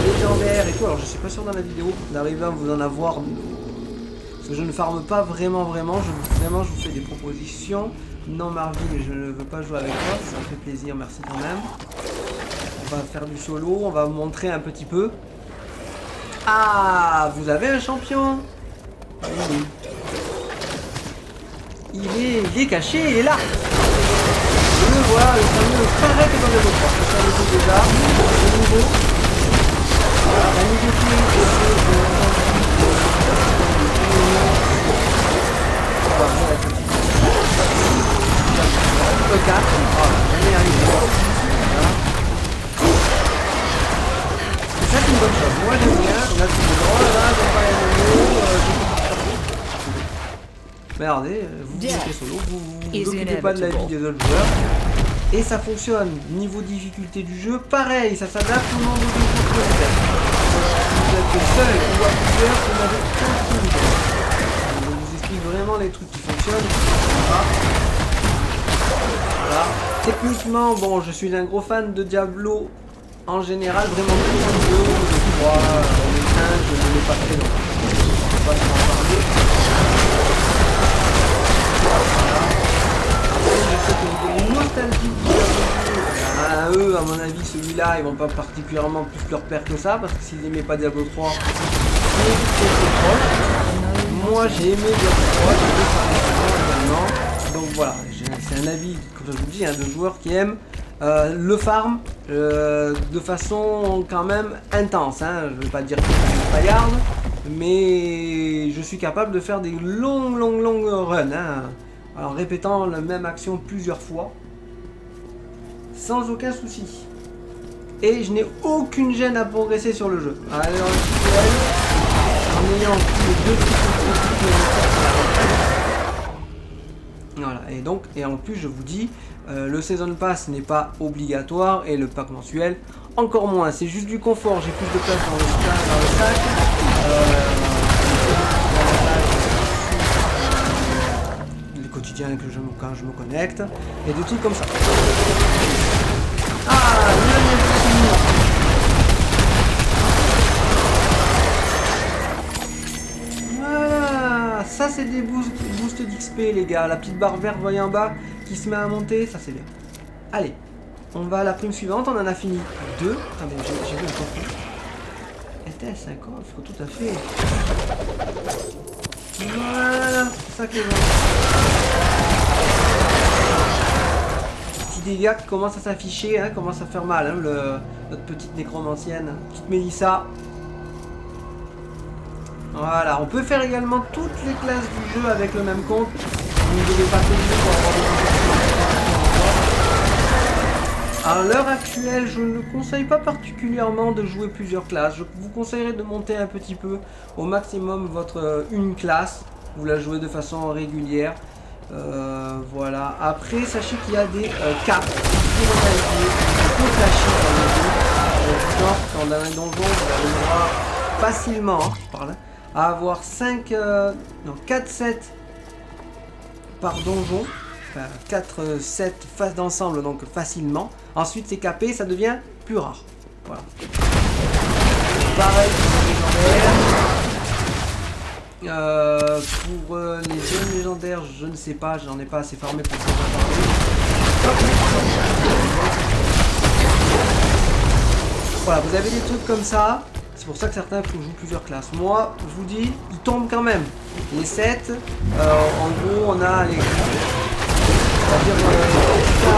légendaire et tout. Alors je suis pas sûr dans la vidéo d'arriver à vous en avoir. Parce que je ne farme pas vraiment. Je vous fais des propositions. Non Marvin, je ne veux pas jouer avec toi. Ça me fait plaisir, merci quand même. On va faire du solo, on va vous montrer un petit peu. Ah, vous avez un champion. Oui. Il est caché, il est là. Le voilà, le fameux pareil que dans les autres. Je fais le coup des armes, le niveau. Voilà, la niveau le 4. On est arrivé. Voilà. Ça c'est une bonne chose. Moi j'aime bien. Là c'est drôle, là j'aime pas les mots. Regardez, vous mettez solo, vous vous occupez pas de la vie des autres joueurs. Et ça fonctionne. Niveau difficulté du jeu, pareil, ça s'adapte au nombre de joueurs que vous êtes. Si vous êtes seul ou à plusieurs, vous n'avez aucune idée. Je vous explique vraiment les trucs qui fonctionnent. Voilà. Techniquement, bon, je suis un gros fan de Diablo en général, vraiment tout le jeu, le 3, le 5, je ne l'ai pas fait, donc je ne peux pas en parler. Voilà. Après, je sais que vous avez une nostalgie de Diablo. Eux, à mon avis, celui-là, ils vont pas particulièrement plus leur père que ça, parce que s'ils n'aimaient pas Diablo 3, c'est proche. Moi, j'ai aimé Diablo 3, j'ai aimé ça également. Donc voilà, c'est un avis, comme je vous dis, hein, de joueurs qui aiment le farm de façon quand même intense. Hein. Je ne vais pas dire que je suis paillarde, mais je suis capable de faire des longues runs, hein, en répétant la même action plusieurs fois, sans aucun souci. Et je n'ai aucune gêne à progresser sur le jeu. Alors, en ayant tous les deux voilà, et en plus je vous dis, le Season Pass n'est pas obligatoire et le pack mensuel encore moins, c'est juste du confort, j'ai plus de place dans le sac, les quotidiens quand je me connecte, et des trucs comme ça. Ah, ça c'est des boosts d'XP les gars, la petite barre verte voyez en bas qui se met à monter, ça c'est bien. Allez, on va à la prime suivante, on en a fini 2. Attendez, j'ai vu un coffre. Était-ce un coffre? Tout à fait. Voilà, ça qui est bon. Petit dégât qui commence à s'afficher, hein, commence à faire mal, hein, notre petite nécromancienne, petite Mélissa. Voilà, on peut faire également toutes les classes du jeu avec le même compte. Vous ne devez pas payer pour avoir des. À l'heure actuelle, je ne conseille pas particulièrement de jouer plusieurs classes. Je vous conseillerais de monter un petit peu au maximum votre une classe. Vous la jouez de façon régulière. Voilà. Après, sachez qu'il y a des caps qui vont arriver. On peut flasher dans le jeu. Dans un donjon, vous allez le voir facilement, hein, par là, à avoir 4 sets par donjon, enfin 4 sets face d'ensemble, donc facilement. Ensuite c'est capé, ça devient plus rare. Voilà. Pareil pour les légendaires. Pour les jeunes légendaires, je ne sais pas, j'en ai pas assez farmé pour pouvoir parler. Voilà, vous avez des trucs comme ça. C'est pour ça que certains jouent plusieurs classes. Moi, je vous dis, ils tombent quand même. Les 7, en gros, on a les... C'est-à-dire 40%.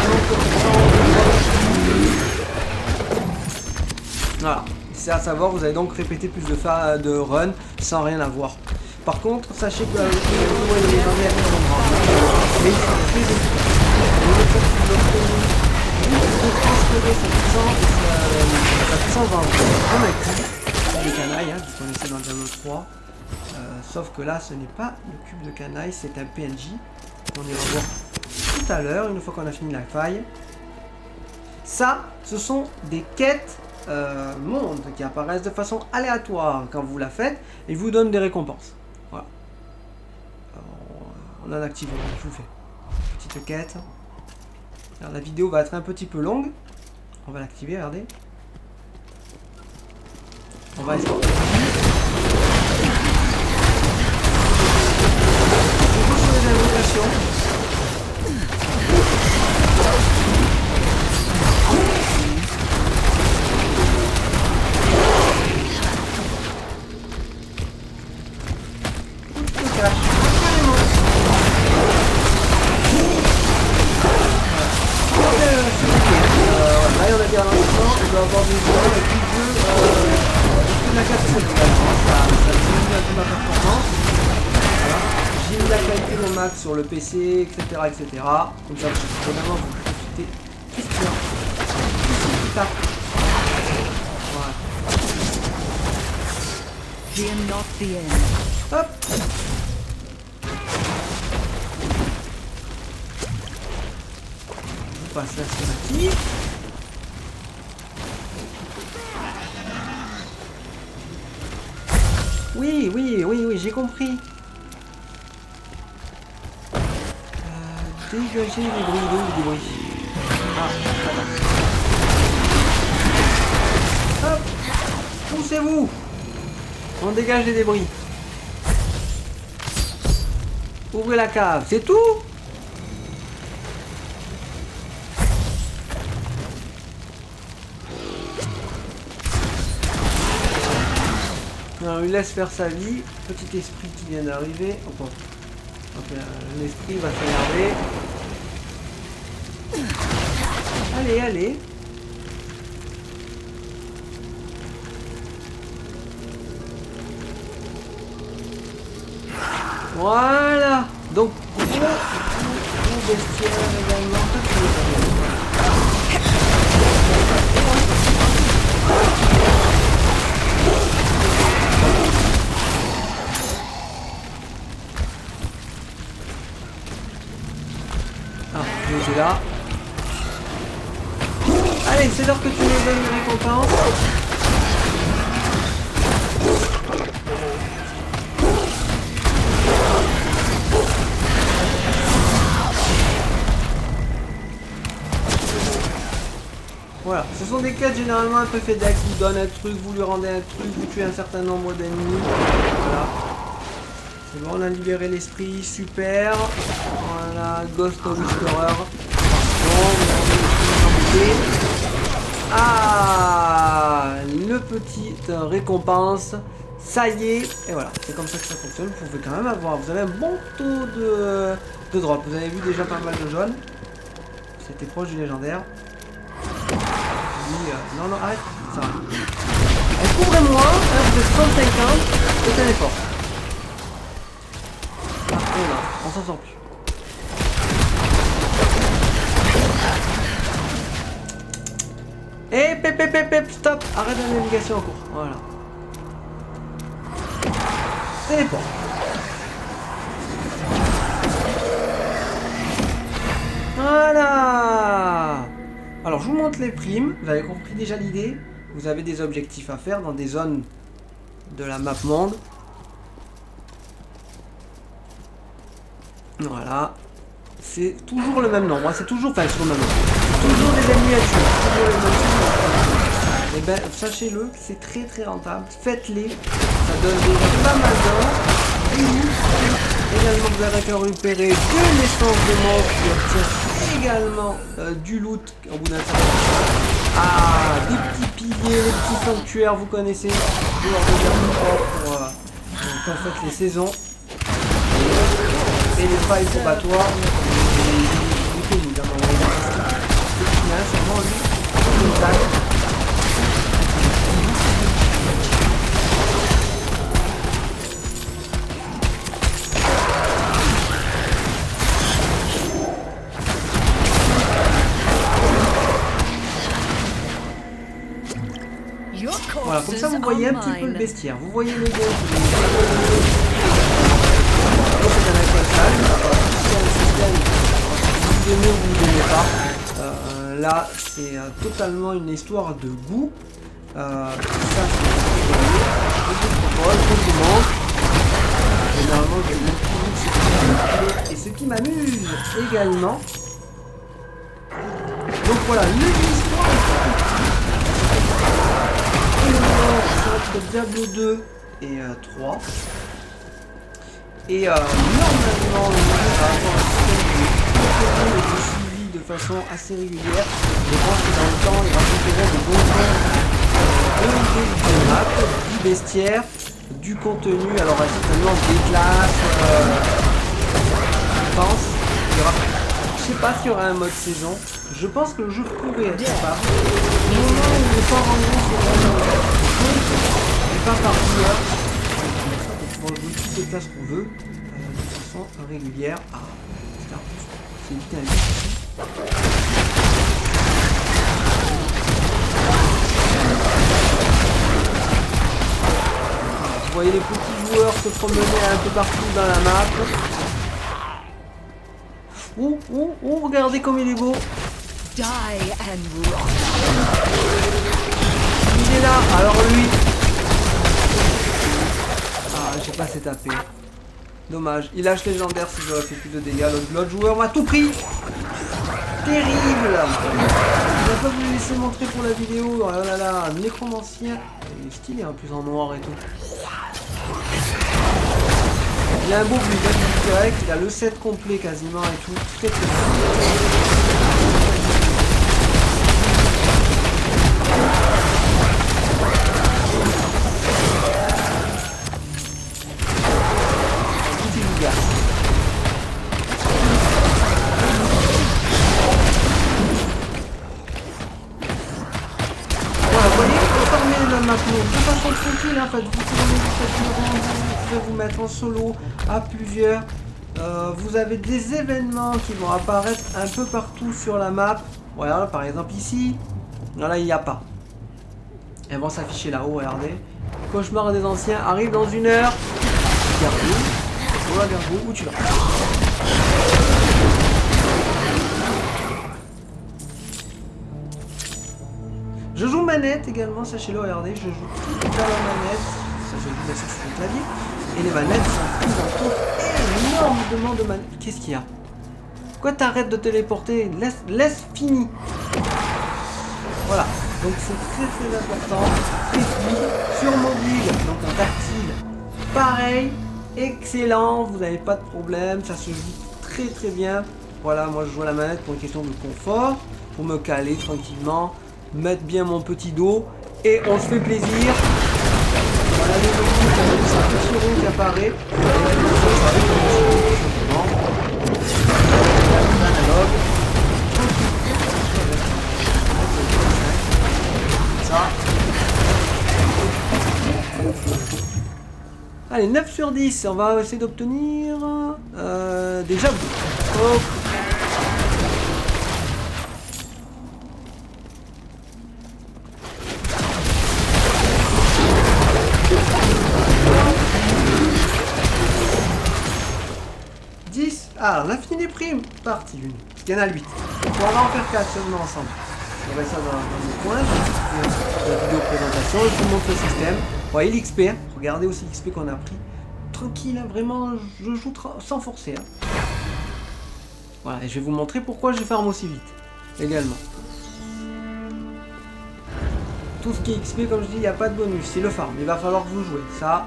Voilà. C'est à savoir, vous allez donc répéter plus de run sans rien avoir. Par contre, sachez que les légendaires mais ils sont très efficaces. De transférer sa puissance dans le canaille, hein, vous connaissez dans le Diablo 3. Sauf que là, ce n'est pas le cube de canaille, c'est un PNJ. On ira voir tout à l'heure, une fois qu'on a fini la faille. Ça, ce sont des quêtes mondes qui apparaissent de façon aléatoire quand vous la faites et vous donnent des récompenses. Voilà. Alors, on en active une, je vous fais. Petite quête. Alors, la vidéo va être un petit peu longue. On va l'activer, regardez. On va essayer. Sur les invocations. Là, on a dit à l'instant, on doit avoir des gens et puis la qualité ça diminue un peu ma performance. Voilà. J'ai mis la qualité au max sur le PC, etc. etc. Comme ça, vous vraiment vous profitez tout ce qu'il y a. Tout ce qui tape. Voilà. Hop. On passe la cinématique. Oui, j'ai compris. Dégager les bruits, Ah, attends. Hop. Poussez-vous. On dégage les débris. Ouvrez la cave, c'est tout. Alors, il laisse faire sa vie. Petit esprit qui vient d'arriver. Oh, donc l'esprit va s'énerver. Allez, allez. Voilà. Donc, gros bestiaire également. C'est là. Allez, c'est l'heure que tu me donnes une récompense. Voilà, ce sont des quêtes généralement un peu FedEx, vous donnent un truc, vous lui rendez un truc, vous tuez un certain nombre d'ennemis. Voilà. C'est bon, on a libéré l'esprit, super. Voilà, Ghost of Whisperer. Ah, le petit récompense. Ça y est. Et voilà, c'est comme ça que ça fonctionne. Vous pouvez quand même avoir. Vous avez un bon taux de drop. Vous avez vu déjà pas mal de jaunes. C'était proche du légendaire. Non, non, arrête. Ça va. Couvrez-moi. Vous êtes 150. C'est un effort. On s'en sort plus. Et pep, stop. Arrête la navigation en cours. Voilà. Téléport. Voilà. Alors je vous montre les primes. Vous avez compris déjà l'idée. Vous avez des objectifs à faire dans des zones de la map monde. Voilà. c'est toujours le même nombre, hein, c'est toujours, enfin toujours le même nombre, toujours des ennemis à tuer, toujours les mêmes ennemis. Et ben sachez-le, c'est très très rentable, faites-les, ça donne déjà pas mal d'or, du loot, également vous allez récupérer de l'essence de mort qui obtient également du loot au bout d'un certain temps. Ah, des petits piliers, les petits sanctuaires, vous connaissez, joueurs de pour quand vous faites les saisons. Et les failles probatoires, c'est connu dans mon final, sûrement lui, une taille. Voilà, comme ça vous voyez un petit peu le bestiaire. Vous voyez le gars. Vous aimez ou vous n'aimez pas. Là, c'est totalement une histoire de goût. Ça, c'est je vous demande. Généralement, je et ce qui m'amuse également. Donc voilà, l'histoire est Diablo 2 et 3. Et normalement, on va avoir un système de suivi de façon assez régulière. Je pense que dans le temps, il va récupérer des bons de map, du bestiaire, du contenu, alors certainement des classes, je pense. Je sais pas s'il y aura un mode saison. Je pense que le jeu pourrait être sympa. Au moment où il n'est pas rendu sur pas par joueur. On va jouer toutes les classes qu'on veut de façon régulière. Ah, c'est éviter un but. Vous voyez les petits joueurs se promener un peu partout dans la map. Regardez comme il est beau. Il est là, alors lui. Ah, j'ai pas assez tapé. Dommage, il lâche légendaire si j'aurais fait plus de dégâts. L'autre joueur m'a tout pris. Terrible. Je vais pas vous laisser montrer pour la vidéo. Oh là là, nécromancien. Il est stylé en plus en noir et tout. Il a un beau build direct, il a le set complet quasiment et tout. Très très bien. Voilà, vous voyez, vous formez les mêmes maintenant de façon tranquille, en fait, vous pouvez vous mettre en solo à plusieurs. Vous avez des événements qui vont apparaître un peu partout sur la map. Voilà, par exemple ici, là il n'y a pas. Elles vont s'afficher là-haut, regardez. Cauchemar des anciens arrive dans 1 heure. Gargou, où tu vas? Je joue manette également, sachez-le, regardez, je joue tout à la manette. Ça, je vous laisse sur le clavier. Et les manettes sont prises en compte énormément de manettes. Qu'est-ce qu'il y a? Pourquoi t'arrêtes de téléporter? Laisse fini. Voilà, donc c'est très important. Très fluide. Sur mobile, donc en tactile, pareil, excellent, vous n'avez pas de problème, ça se joue très bien. Voilà, moi je joue à la manette pour une question de confort, pour me caler tranquillement, mettre bien mon petit dos, et on se fait plaisir. Voilà les menus, c'est un petit rond qui apparaît. Allez, 9 sur 10, on va essayer d'obtenir déjà. Oh. Alors, l'infini des primes, partie 1. Il y en a 8. On va en faire 4 seulement ensemble. On va ça dans le coin. La vidéo présentation, je vous montre le système. Vous voyez l'XP, hein. Regardez aussi l'XP qu'on a pris. Tranquille, hein. Vraiment, je joue sans forcer. Hein. Voilà, et je vais vous montrer pourquoi je farme aussi vite. Également. Tout ce qui est XP, comme je dis, il n'y a pas de bonus, c'est le farm. Il va falloir que vous jouez. Ça.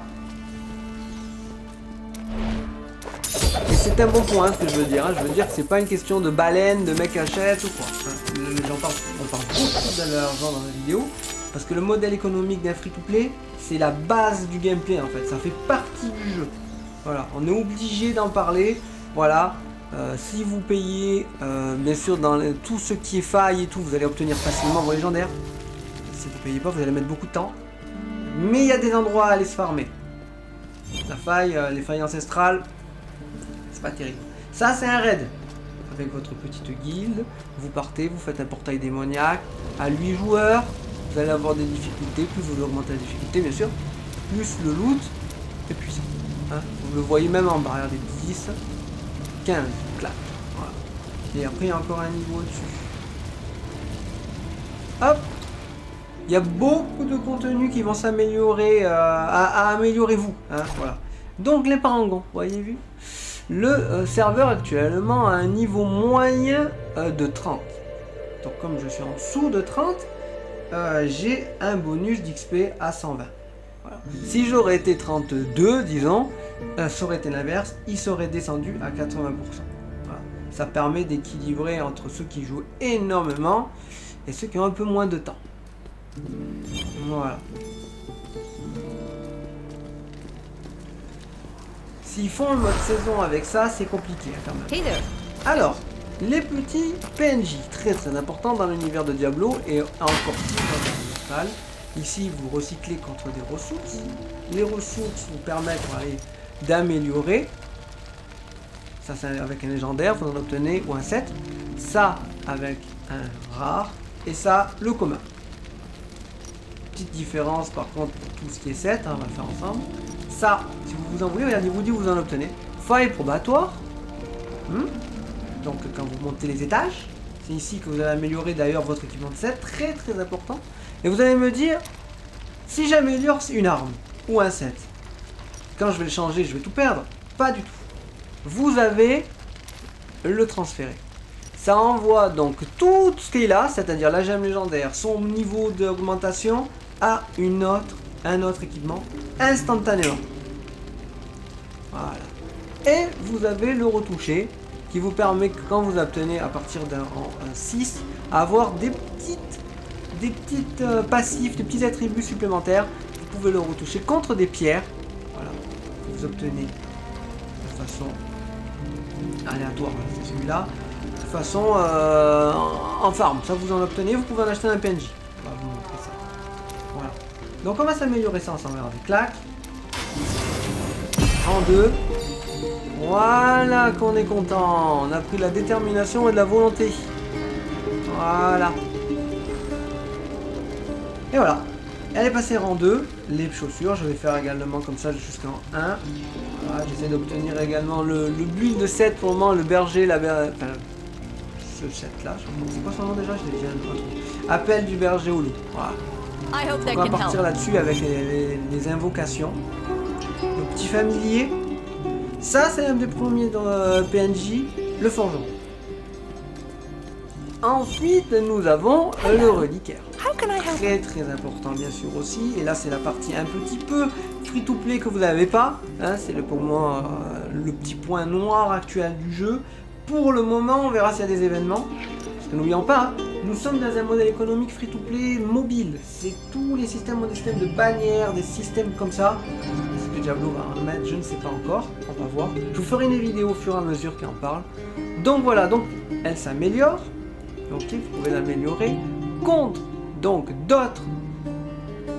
Et c'est un bon point, ce que je veux dire. Je veux dire que c'est pas une question de baleine, de mec achète ou quoi. On parle beaucoup de l'argent dans la vidéo. Parce que le modèle économique d'un free-to-play, c'est la base du gameplay en fait. Ça fait partie du jeu. Voilà, on est obligé d'en parler. Voilà. Si vous payez, bien sûr, dans tout ce qui est faille et tout, vous allez obtenir facilement vos légendaires. Si vous payez pas, vous allez mettre beaucoup de temps. Mais il y a des endroits à aller se farmer. La faille, les failles ancestrales, c'est pas terrible. Ça, c'est un raid. Avec votre petite guilde, vous partez, vous faites un portail démoniaque à 8 joueurs. Vous allez avoir des difficultés, plus vous augmentez la difficulté, bien sûr. Plus le loot est puissant. Hein, vous le voyez même en bas, regardez, 10, 15, clac. Voilà. Et après, il y a encore un niveau au-dessus. Hop! Il y a beaucoup de contenus qui vont s'améliorer, à améliorer vous. Hein, voilà. Donc, les parangons, voyez vu? Le serveur actuellement a un niveau moyen de 30. Donc, comme je suis en dessous de 30, j'ai un bonus d'XP à 120. Voilà. Si j'aurais été 32, disons, ça aurait été l'inverse, il serait descendu à 80%. Voilà. Ça permet d'équilibrer entre ceux qui jouent énormément et ceux qui ont un peu moins de temps. Voilà. S'ils font le mode saison avec ça, c'est compliqué quand même. Hey there. Alors, les petits PNJ, très important dans l'univers de Diablo et encore plus dans le Immortal. Ici, vous recyclez contre des ressources. Les ressources vous permettent d'améliorer. Ça, c'est avec un légendaire, vous en obtenez, ou un set. Ça, avec un rare. Et ça, le commun. Petite différence, par contre, pour tout ce qui est set, hein, on va le faire ensemble. Ça, si vous vous en voulez, regardez, vous dit vous en obtenez. Faille probatoire. Donc, quand vous montez les étages, c'est ici que vous allez améliorer d'ailleurs votre équipement de set, très important. Et vous allez me dire, si j'améliore une arme ou un set, quand je vais le changer, je vais tout perdre? Pas du tout. Vous avez le transférer. Ça envoie donc tout ce qui est là, c'est-à-dire la gemme légendaire, son niveau d'augmentation à un autre équipement instantanément. Voilà. Et vous avez le retoucher qui vous permet que quand vous obtenez à partir d'un rang 6, avoir des petites passifs, des petits attributs supplémentaires. Vous pouvez le retoucher contre des pierres. Voilà. Vous obtenez de façon aléatoire, c'est celui-là. De façon en farm, ça vous en obtenez, vous pouvez en acheter un PNJ. On va vous montrer ça. Voilà. Donc on va s'améliorer ça ensemble. Regardez, clac. En 2. Voilà qu'on est content. On a pris de la détermination et de la volonté. Voilà. Et voilà. Elle est passée rang 2. Les chaussures, je vais faire également comme ça jusqu'en 1. Voilà, j'essaie d'obtenir également le build de 7 pour le moment, le berger, enfin, ce set là. C'est quoi son nom déjà? Je l'ai déjà un autre. Appel du berger au loup. Voilà. Donc on va partir là-dessus avec les invocations. Le petit familier. Ça, c'est un des premiers dans PNJ, le forgeron. Ensuite, nous avons le reliquaire. Très important, bien sûr, aussi. Et là, c'est la partie un petit peu free-to-play que vous n'avez pas. Hein, c'est pour moi le petit point noir actuel du jeu. Pour le moment, on verra s'il y a des événements. Parce que n'oublions pas, hein, nous sommes dans un modèle économique free-to-play mobile. C'est tous les systèmes de bannières, des systèmes comme ça. Est-ce que Diablo va en mettre? Je ne sais pas encore. On va voir. Je vous ferai une vidéo au fur et à mesure qui en parle. Donc voilà, donc elle s'améliore. Ok, vous pouvez l'améliorer contre donc d'autres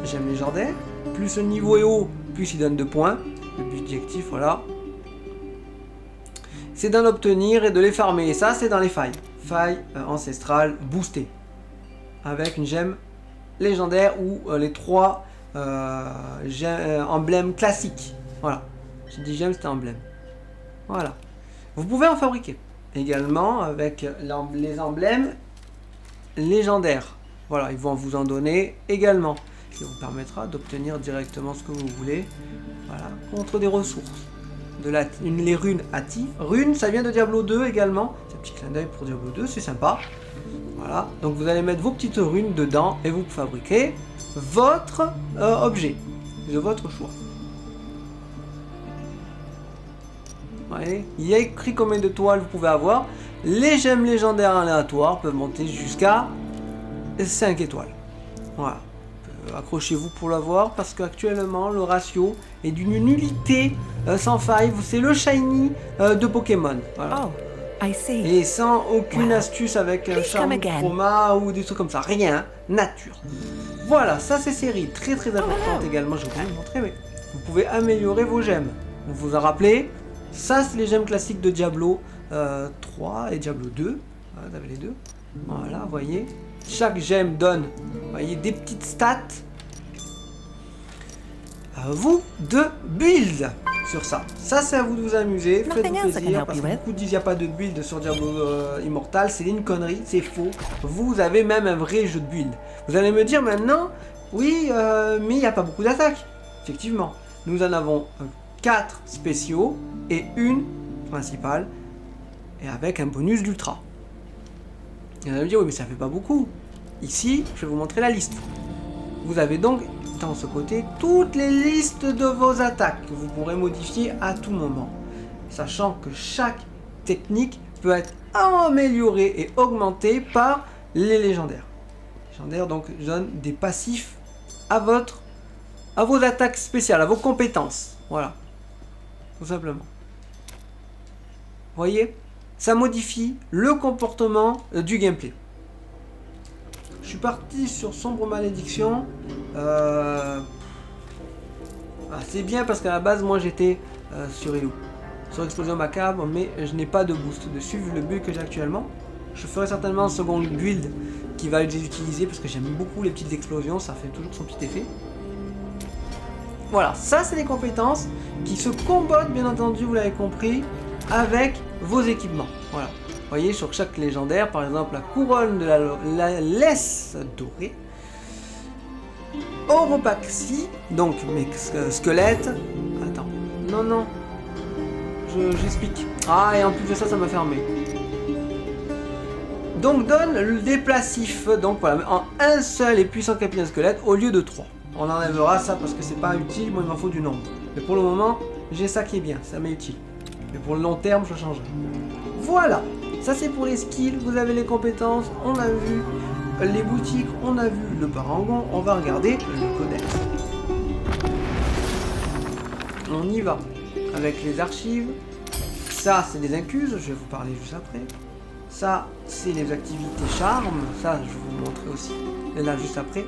gemmes légendaires. Plus le niveau est haut, plus il donne 2 points. L'objectif, voilà, c'est d'en obtenir et de les farmer. Et ça, c'est dans les failles. Failles ancestrales boostées. Avec une gemme légendaire ou les 3 emblèmes classiques. Voilà. J'ai dit gemme, c'était emblème. Voilà. Vous pouvez en fabriquer. Également avec les emblèmes légendaires. Voilà, ils vont vous en donner également. Ce qui vous permettra d'obtenir directement ce que vous voulez. Voilà, contre des ressources. les runes Ati. Runes, ça vient de Diablo 2 également. C'est un petit clin d'œil pour Diablo 2, c'est sympa. Voilà, donc vous allez mettre vos petites runes dedans et vous fabriquez votre objet de votre choix. Voyez, il y a écrit combien de toiles vous pouvez avoir. Les gemmes légendaires aléatoires peuvent monter jusqu'à 5 étoiles. Voilà. Accrochez-vous pour l'avoir parce qu'actuellement le ratio est d'une nullité sans faille. C'est le shiny de Pokémon. Voilà. Oh, I see. Et sans aucune astuce avec un charme chroma ou des trucs comme ça. Rien. Nature. Voilà, ça c'est série très importante également. Je vais vous montrer, mais vous pouvez améliorer vos gemmes. Vous vous en rappelez? Ça c'est les gemmes classiques de Diablo 3 et Diablo 2. Voilà, vous avez les deux. Voilà, vous voyez. Chaque gemme donne, vous voyez, des petites stats à vous de build sur ça. Ça, c'est à vous de vous amuser. Faites-vous plaisir. Parce que beaucoup disent qu'il n'y a pas de build sur Diablo Immortal. C'est une connerie, c'est faux. Vous avez même un vrai jeu de build. Vous allez me dire maintenant, oui, mais il n'y a pas beaucoup d'attaques. Effectivement, nous en avons 4 spéciaux et une principale. Et avec un bonus d'ultra. Et on va me dire, oui, mais ça fait pas beaucoup. Ici, je vais vous montrer la liste. Vous avez donc, dans ce côté, toutes les listes de vos attaques que vous pourrez modifier à tout moment. Sachant que chaque technique peut être améliorée et augmentée par les légendaires. Les légendaires, donc, donnent des passifs à vos attaques spéciales, à vos compétences. Voilà. Tout simplement. Vous voyez ? Ça modifie le comportement du gameplay. Je suis parti sur Sombre Malédiction. C'est bien parce qu'à la base, moi j'étais sur Elo, sur Explosion Macabre, mais je n'ai pas de boost dessus vu le build que j'ai actuellement. Je ferai certainement un second build qui va être utilisé parce que j'aime beaucoup les petites explosions, ça fait toujours son petit effet. Voilà, ça c'est les compétences qui se combattent, bien entendu, vous l'avez compris, avec vos équipements. Voilà. Vous voyez, sur chaque légendaire, par exemple, la couronne de la laisse dorée, Oropaxie, donc mes squelettes. Attends, non, j'explique. Ah, et en plus de ça, ça m'a fermé. Donc donne des passifs, donc voilà, en un seul et puissant capitaine squelette au lieu de 3. On enlèvera ça parce que c'est pas utile, moi il m'en faut du nombre. Mais pour le moment, j'ai ça qui est bien, ça m'est utile. Mais pour le long terme, je changerai. Voilà, ça c'est pour les skills, vous avez les compétences, on a vu les boutiques, on a vu le parangon, on va regarder le codex. On y va avec les archives. Ça c'est des incuses, je vais vous parler juste après. Ça c'est les activités charme, ça je vais vous montrer aussi là juste après.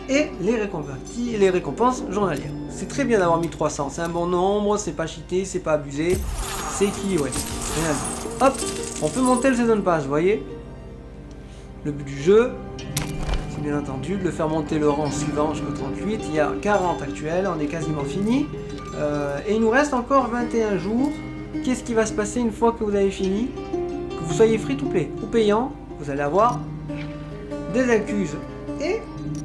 Et les récompenses journalières. C'est très bien d'avoir mis 300, c'est un bon nombre, c'est pas cheaté, c'est pas abusé, c'est équilibré. Hop, on peut monter le Season Pass, vous voyez. Le but du jeu, c'est bien entendu de le faire monter le rang suivant jusqu'au 38. Il y a 40 actuels, on est quasiment fini. Et il nous reste encore 21 jours. Qu'est-ce qui va se passer une fois que vous avez fini? Que vous soyez free to play ou payant, vous allez avoir des accuses et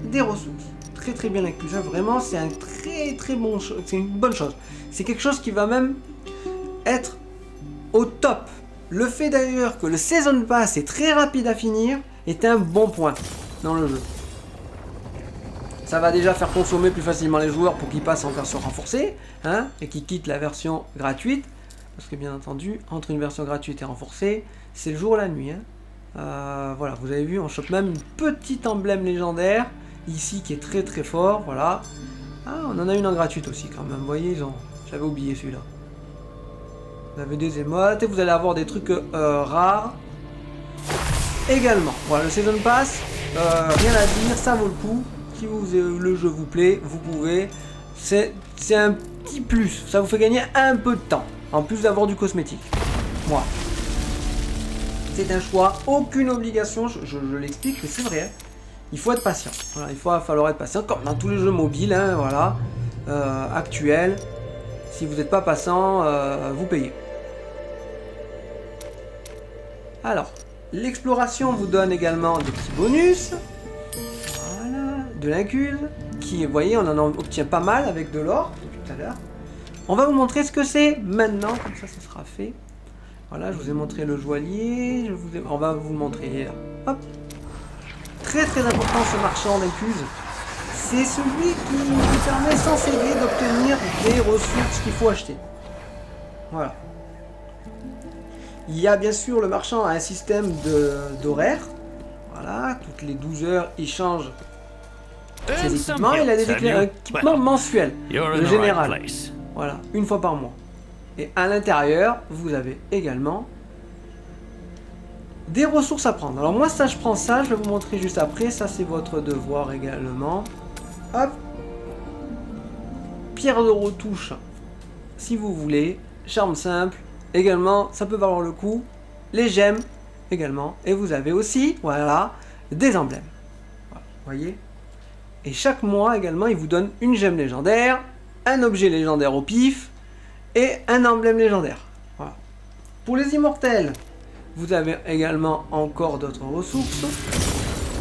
des ressources. Très très bien accusé, vraiment c'est un très bon c'est une bonne chose. C'est quelque chose qui va même être au top. Le fait d'ailleurs que le Season Pass est très rapide à finir est un bon point dans le jeu. Ça va déjà faire consommer plus facilement les joueurs pour qu'ils passent en version renforcée, hein, et qu'ils quittent la version gratuite. Parce que bien entendu, entre une version gratuite et renforcée, c'est le jour et la nuit. Hein. Voilà, vous avez vu, on chope même une petite emblème légendaire, ici qui est très très fort, voilà. Ah, on en a une en gratuite aussi quand même, vous voyez, j'avais oublié celui-là. Vous avez des émotes et vous allez avoir des trucs rares également. Voilà, le Season Pass, rien à dire, ça vaut le coup. Si le jeu vous plaît, vous pouvez. C'est un petit plus, ça vous fait gagner un peu de temps, en plus d'avoir du cosmétique. Voilà. C'est un choix, aucune obligation, je l'explique, mais c'est vrai. Hein. Il faut être patient. Voilà, il va falloir être patient, comme dans tous les jeux mobiles, hein, voilà, actuels. Si vous n'êtes pas patient, vous payez. Alors, l'exploration vous donne également des petits bonus. Voilà, de l'incuse, qui, vous voyez, on en obtient pas mal avec de l'or, depuis tout à l'heure. On va vous montrer ce que c'est maintenant, comme ça sera fait. Voilà, je vous ai montré le joaillier, on va vous le montrer là. Hop. Très très important ce marchand d'incuse. C'est celui qui vous permet sans céder d'obtenir des ressources qu'il faut acheter. Voilà. Il y a bien sûr le marchand a un système d'horaire. Voilà, toutes les 12 heures il change ses équipements. Il a des équipements mensuels, le général. Voilà, une fois par mois. Et à l'intérieur, vous avez également des ressources à prendre. Alors moi ça je prends ça, je vais vous montrer juste après. Ça c'est votre devoir également. Hop. Pierre de retouche, si vous voulez. Charme simple, également, ça peut valoir le coup. Les gemmes, également. Et vous avez aussi, voilà, des emblèmes. Voilà, voyez. Et chaque mois, également, il vous donne une gemme légendaire, un objet légendaire au pif, et un emblème légendaire. Voilà. Pour les immortels, vous avez également encore d'autres ressources.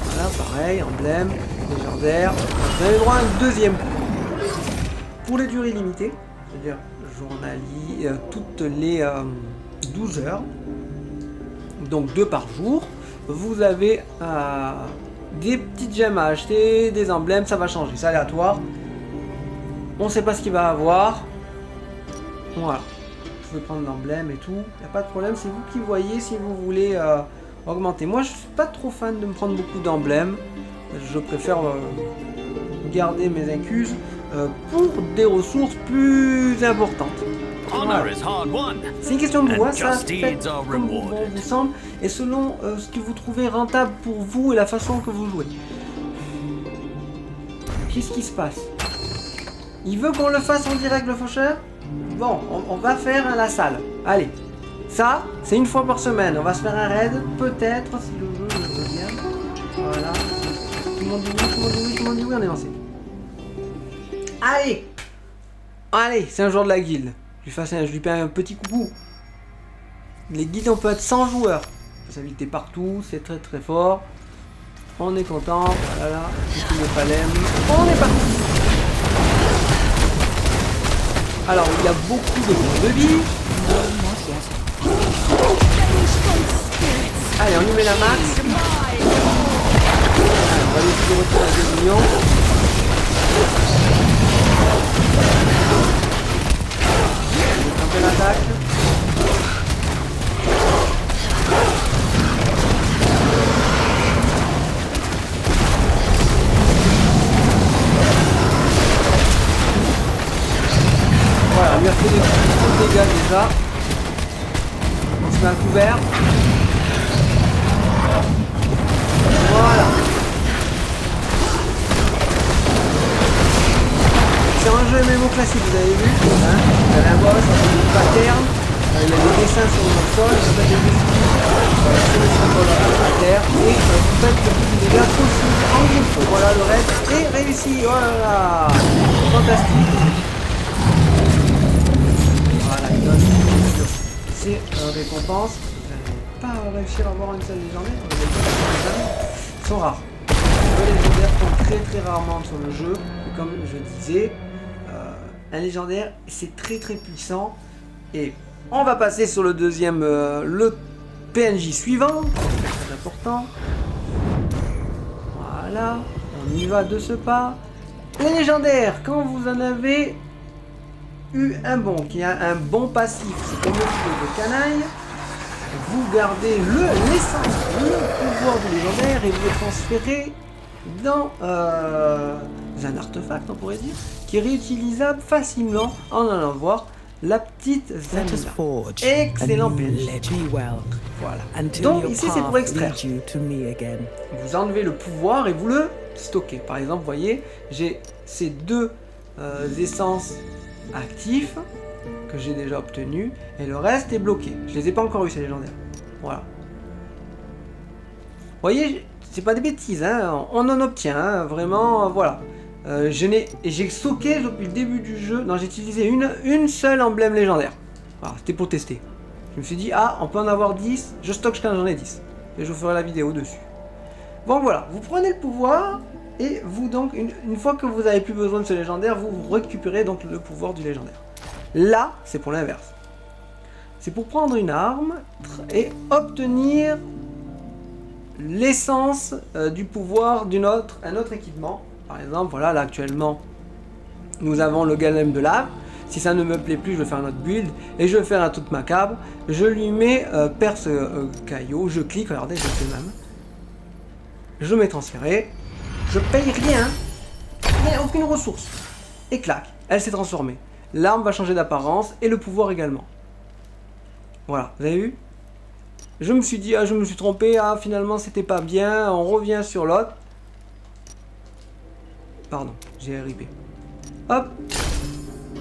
Voilà, pareil, emblème, légendaire. Vous avez le droit à un deuxième coup. Pour les durées limitées, c'est-à-dire journalier, toutes les 12 heures, donc 2 par jour, vous avez des petites gemmes à acheter, des emblèmes, ça va changer, c'est aléatoire. On ne sait pas ce qu'il va avoir. Voilà. Vous pouvez prendre l'emblème et tout, il n'y a pas de problème, c'est vous qui voyez si vous voulez augmenter. Moi je suis pas trop fan de me prendre beaucoup d'emblèmes, je préfère garder mes incuses pour des ressources plus importantes. Voilà. C'est une question de voix, ça fait comme bon vous semble, et selon ce que vous trouvez rentable pour vous et la façon que vous jouez. Qu'est-ce qui se passe? Il veut qu'on le fasse en direct, le faucheur? Bon, on va faire à la salle. Allez, ça, c'est une fois par semaine. On va se faire un raid, peut-être, si le jeu le veut bien. Voilà. Tout le monde dit oui, tout le monde dit oui, tout le monde dit oui, on est lancé. Allez! Allez, c'est un joueur de la guilde. Je lui fais un petit coucou. Les guildes, on peut être 100 joueurs. On peut s'inviter partout, c'est très très fort. On est content, voilà, tout le palem. On est parti! Alors, il y a beaucoup de points de vie. Allez, on lui met la max. Allez, on va laisser de retour à 2 millions. On fait l'attaque. Voilà, on lui a fait des gros dégâts déjà. On se met à couvert. Voilà. C'est un jeu MMO classique, vous avez vu. Hein, vous avez un boss, un pattern. Il y a des dessins sur le sol, ça fait des esquisses sur le symbole à terre. Et vous faites le plus de dégâts possible en groupe. Voilà, le reste est réussi. Voilà. Fantastique. Voilà, il donne ses récompenses. Vous n'allez pas réussir à avoir une seule légendaire. Ils sont rares. Les légendaires tombent très très rarement sur le jeu. Et comme je disais, un légendaire c'est très très puissant. Et on va passer sur le deuxième, le PNJ suivant. C'est très important. Voilà, on y va de ce pas. Les légendaires, quand vous en avez eu un bon, qui a un bon passif, c'est comme le feu de canaille, vous gardez l'essence, le pouvoir du légendaire et vous le transférez dans un artefact, on pourrait dire, qui est réutilisable facilement en allant voir la petite Zanina. Excellent PNJ. Voilà. Donc ici c'est pour extraire. Vous enlevez le pouvoir et vous le stockez. Par exemple, vous voyez, j'ai ces deux essences actifs que j'ai déjà obtenus et le reste est bloqué. Je les ai pas encore eu ces légendaires. Voilà. Vous voyez, c'est pas des bêtises, hein. On en obtient, hein. Vraiment, voilà. J'ai stocké depuis le début du jeu. Non, j'ai utilisé une seule emblème légendaire. Voilà, c'était pour tester. Je me suis dit, ah, on peut en avoir 10, je stocke quand j'en ai 10. Et je vous ferai la vidéo dessus. Bon, voilà, vous prenez le pouvoir, et vous donc, une fois que vous n'avez plus besoin de ce légendaire, vous récupérez donc le pouvoir du légendaire. Là, c'est pour l'inverse. C'est pour prendre une arme et obtenir l'essence du pouvoir un autre équipement. Par exemple, voilà, là actuellement, nous avons le golem de lave. Si ça ne me plaît plus, je vais faire un autre build et je vais faire un truc macabre. Je lui mets perce caillot, je clique, regardez, je le fais même. Je mets transféré, je paye rien, aucune ressource. Et clac, elle s'est transformée. L'arme va changer d'apparence et le pouvoir également. Voilà, vous avez vu? Je me suis dit, ah, je me suis trompé, ah, finalement c'était pas bien, on revient sur l'autre. Pardon, j'ai RIP. Hop,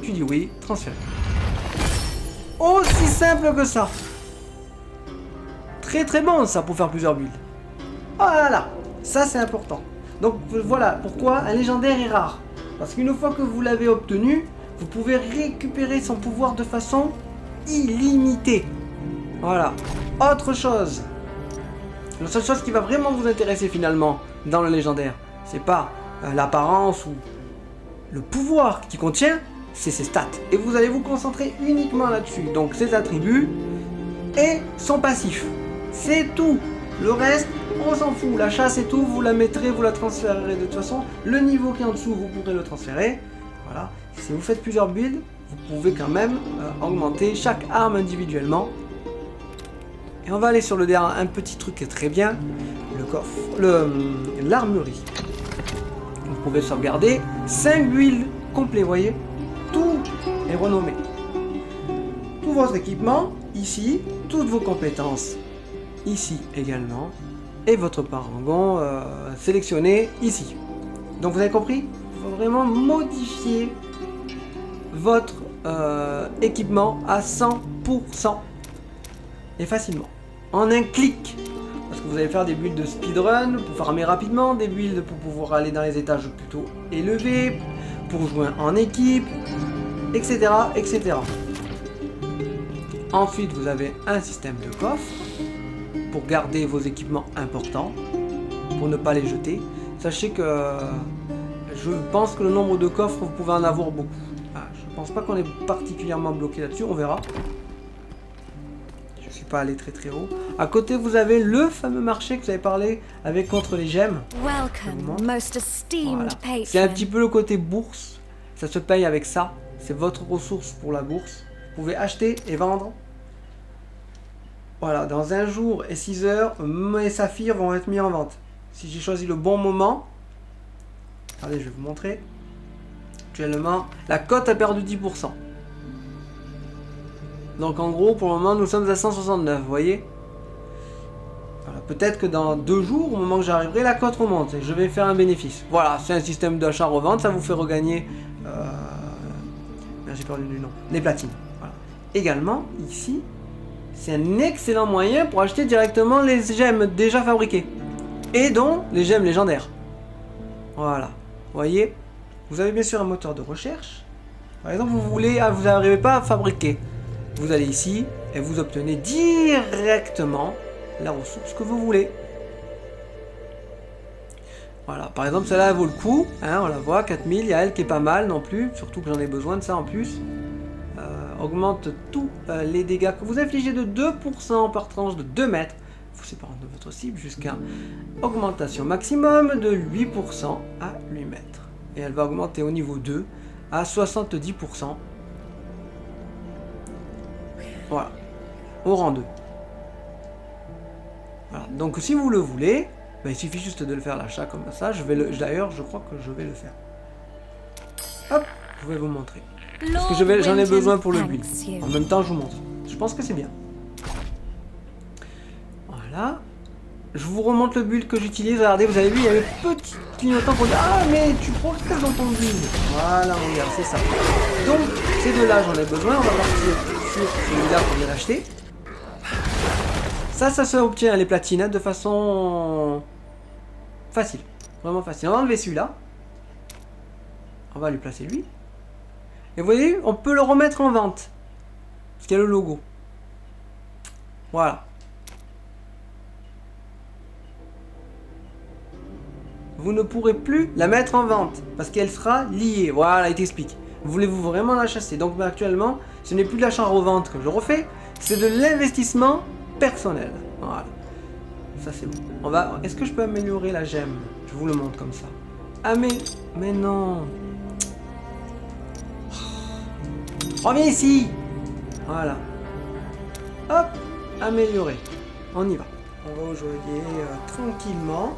tu dis oui, transférer. Aussi simple que ça. Très très bon ça pour faire plusieurs builds. Oh là là, ça c'est important. Donc voilà pourquoi un légendaire est rare. Parce qu'une fois que vous l'avez obtenu, vous pouvez récupérer son pouvoir de façon illimitée. Voilà. Autre chose. La seule chose qui va vraiment vous intéresser finalement dans le légendaire, c'est pas l'apparence ou le pouvoir qu'il contient, c'est ses stats. Et vous allez vous concentrer uniquement là-dessus. Donc ses attributs et son passif. C'est tout. Le reste, on s'en fout. La chasse et tout, vous la mettrez, vous la transférerez de toute façon. Le niveau qui est en dessous, vous pourrez le transférer. Voilà. Si vous faites plusieurs builds, vous pouvez quand même augmenter chaque arme individuellement. Et on va aller sur le dernier, un petit truc qui est très bien, le coffre, l'armurerie. Vous pouvez sauvegarder 5 builds complets, voyez. Tout est renommé. Tout votre équipement, ici, toutes vos compétences, ici également, et votre parangon sélectionné ici. Donc vous avez compris? Il faut vraiment modifier votre équipement à 100% et facilement, en un clic. Parce que vous allez faire des builds de speedrun pour farmer rapidement, des builds pour pouvoir aller dans les étages plutôt élevés, pour jouer en équipe, etc. etc. Ensuite, vous avez un système de coffre pour garder vos équipements importants, pour ne pas les jeter. Sachez que je pense que le nombre de coffres, vous pouvez en avoir beaucoup. Je pense pas qu'on est particulièrement bloqué là-dessus, on verra. Je suis pas allé très très haut. À côté, vous avez le fameux marché que vous avez parlé avec contre les gemmes. Voilà. C'est un petit peu le côté bourse. Ça se paye avec ça. C'est votre ressource pour la bourse. Vous pouvez acheter et vendre. Voilà, dans un jour et 6 heures, mes saphirs vont être mis en vente. Si j'ai choisi le bon moment, regardez, je vais vous montrer. Actuellement, la cote a perdu 10%. Donc en gros, pour le moment, nous sommes à 169, vous voyez. Voilà, peut-être que dans 2 jours, au moment que j'arriverai, la cote remonte et je vais faire un bénéfice. Voilà, c'est un système d'achat-revente, ça vous fait regagner... j'ai perdu du nom. Les platines. Voilà. Également, ici, c'est un excellent moyen pour acheter directement les gemmes déjà fabriquées. Et donc, les gemmes légendaires. Voilà. Vous voyez, vous avez bien sûr un moteur de recherche. Par exemple, vous n'arrivez pas à fabriquer. Vous allez ici et vous obtenez directement la ressource que vous voulez. Voilà, par exemple, celle-là elle vaut le coup, hein, on la voit, 4000, il y a elle qui est pas mal non plus, surtout que j'en ai besoin de ça en plus. Augmente tous les dégâts que vous infligez de 2% par tranche de 2 mètres, vous séparant de votre cible jusqu'à augmentation maximum de 8% à 8 mètres. Et elle va augmenter au niveau 2 à 70%. Voilà, au rang 2. Voilà. Donc si vous le voulez, ben, il suffit juste de le faire l'achat comme ça. D'ailleurs, je crois que je vais le faire. Hop, je vais vous montrer. Parce que j'en ai besoin pour le build. En même temps, je vous montre. Je pense que c'est bien. Voilà. Je vous remonte le build que j'utilise. Regardez, vous avez vu, il y avait petit clignotant pour dire ah, mais tu progresses dans ton build. Voilà, regarde, c'est ça. Donc, ces deux-là, j'en ai besoin. On va partir sur celui-là qu'on vient d'acheter. Ça se obtient les platines hein, de façon facile. Vraiment facile. On va enlever celui-là. On va lui placer lui. Et vous voyez, on peut le remettre en vente. Parce qu'il y a le logo. Voilà. Vous ne pourrez plus la mettre en vente. Parce qu'elle sera liée. Voilà, il t'explique. Voulez-vous vraiment la chasser? Donc actuellement, ce n'est plus de l'achat-revente que je refais, c'est de l'investissement personnel. Voilà. Ça c'est bon. On va. Est-ce que je peux améliorer la gemme? Je vous le montre comme ça. Ah mais non. Reviens ici. Voilà. Hop, améliorer. On y va. On va au joaillier tranquillement.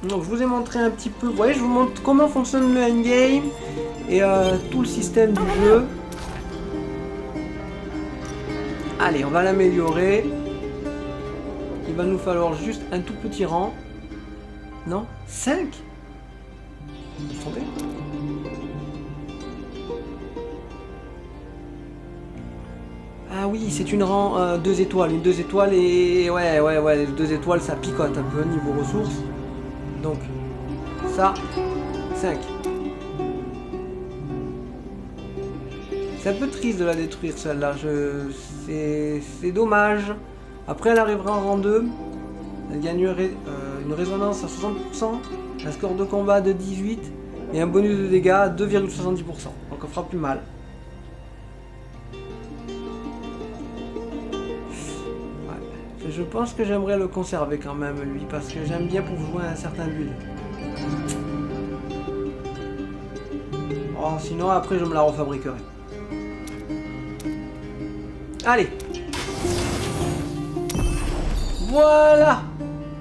Donc je vous ai montré un petit peu. Vous voyez, je vous montre comment fonctionne le endgame et tout le système du jeu. Allez, on va l'améliorer. Il va nous falloir juste un tout petit rang. Non, 5. Attendez. Ah oui, c'est une rang 2 étoiles. Une 2 étoiles et... Ouais, les 2 étoiles, ça picote un peu niveau ressources. Donc, ça, 5. C'est un peu triste de la détruire celle-là. C'est dommage. Après, elle arrivera en rang 2. Elle gagnerait une résonance à 60%, un score de combat de 18 et un bonus de dégâts à 2,70%. Donc on fera plus mal. Ouais. Je pense que j'aimerais le conserver quand même lui, parce que j'aime bien pour jouer à un certain build. Oh, sinon après je me la refabriquerai. Allez. Voilà.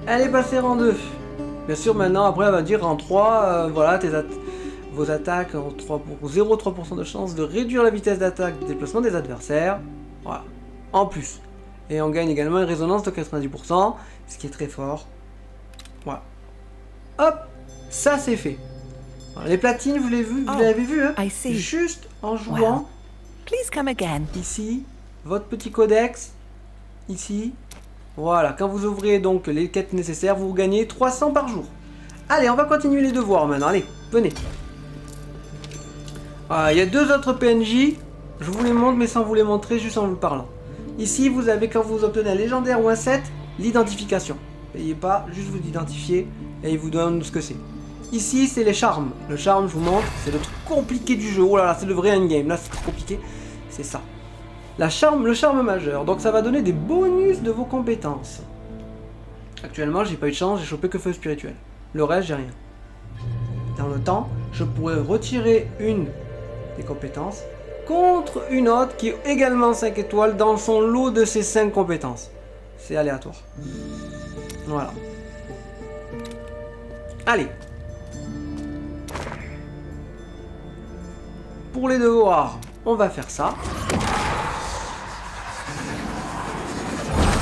Elle est passée en 2. Bien sûr, maintenant, après, elle va dire en 3, voilà, vos attaques ont 0,3% de chance de réduire la vitesse d'attaque de déplacement des adversaires. Voilà. En plus. Et on gagne également une résonance de 90%, ce qui est très fort. Voilà. Hop, ça c'est fait. Voilà, les platines, vous l'avez vu, hein? Juste en jouant. Please come again. Ici, votre petit codex. Ici. Voilà, quand vous ouvrez donc les quêtes nécessaires, vous gagnez 300 par jour. Allez, on va continuer les devoirs maintenant. Allez, venez. Il y a 2 autres PNJ. Je vous les montre, mais sans vous les montrer, juste en vous parlant. Ici, vous avez, quand vous obtenez un légendaire ou un set, l'identification. Payez pas, juste vous identifiez et il vous donne ce que c'est. Ici, c'est les charmes. Le charme, je vous montre, c'est le truc compliqué du jeu. Oh là là, c'est le vrai endgame. Là, c'est trop compliqué. C'est ça. Le charme majeur, donc ça va donner des bonus de vos compétences. Actuellement, j'ai pas eu de chance, j'ai chopé que feu spirituel. Le reste, j'ai rien. Dans le temps, je pourrais retirer une des compétences contre une autre qui est également 5 étoiles dans son lot de ces 5 compétences. C'est aléatoire. Voilà. Allez. Pour les devoirs, on va faire ça.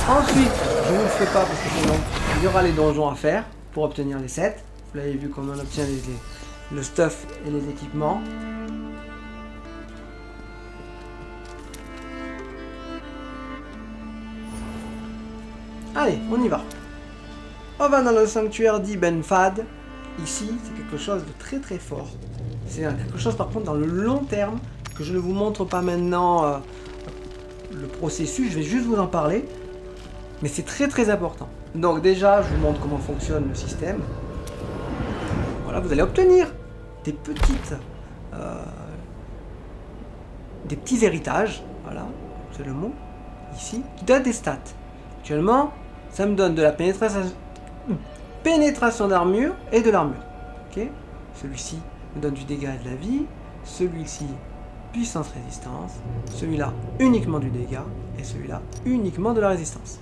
Ensuite, je ne vous le fais pas parce que sinon, il y aura les donjons à faire pour obtenir les sets. Vous l'avez vu comment on obtient le stuff et les équipements. Allez, on y va. On va dans le sanctuaire d'Ibn Fad. Ici, c'est quelque chose de très très fort. C'est quelque chose par contre dans le long terme que je ne vous montre pas maintenant le processus, je vais juste vous en parler. Mais c'est très très important. Donc déjà, je vous montre comment fonctionne le système. Voilà, vous allez obtenir des petits héritages. Voilà, c'est le mot. Ici, qui donnent des stats. Actuellement, ça me donne de la pénétration d'armure et de l'armure. Ok. Celui-ci me donne du dégât et de la vie. Celui-ci, puissance résistance. Celui-là, uniquement du dégât. Et celui-là, uniquement de la résistance.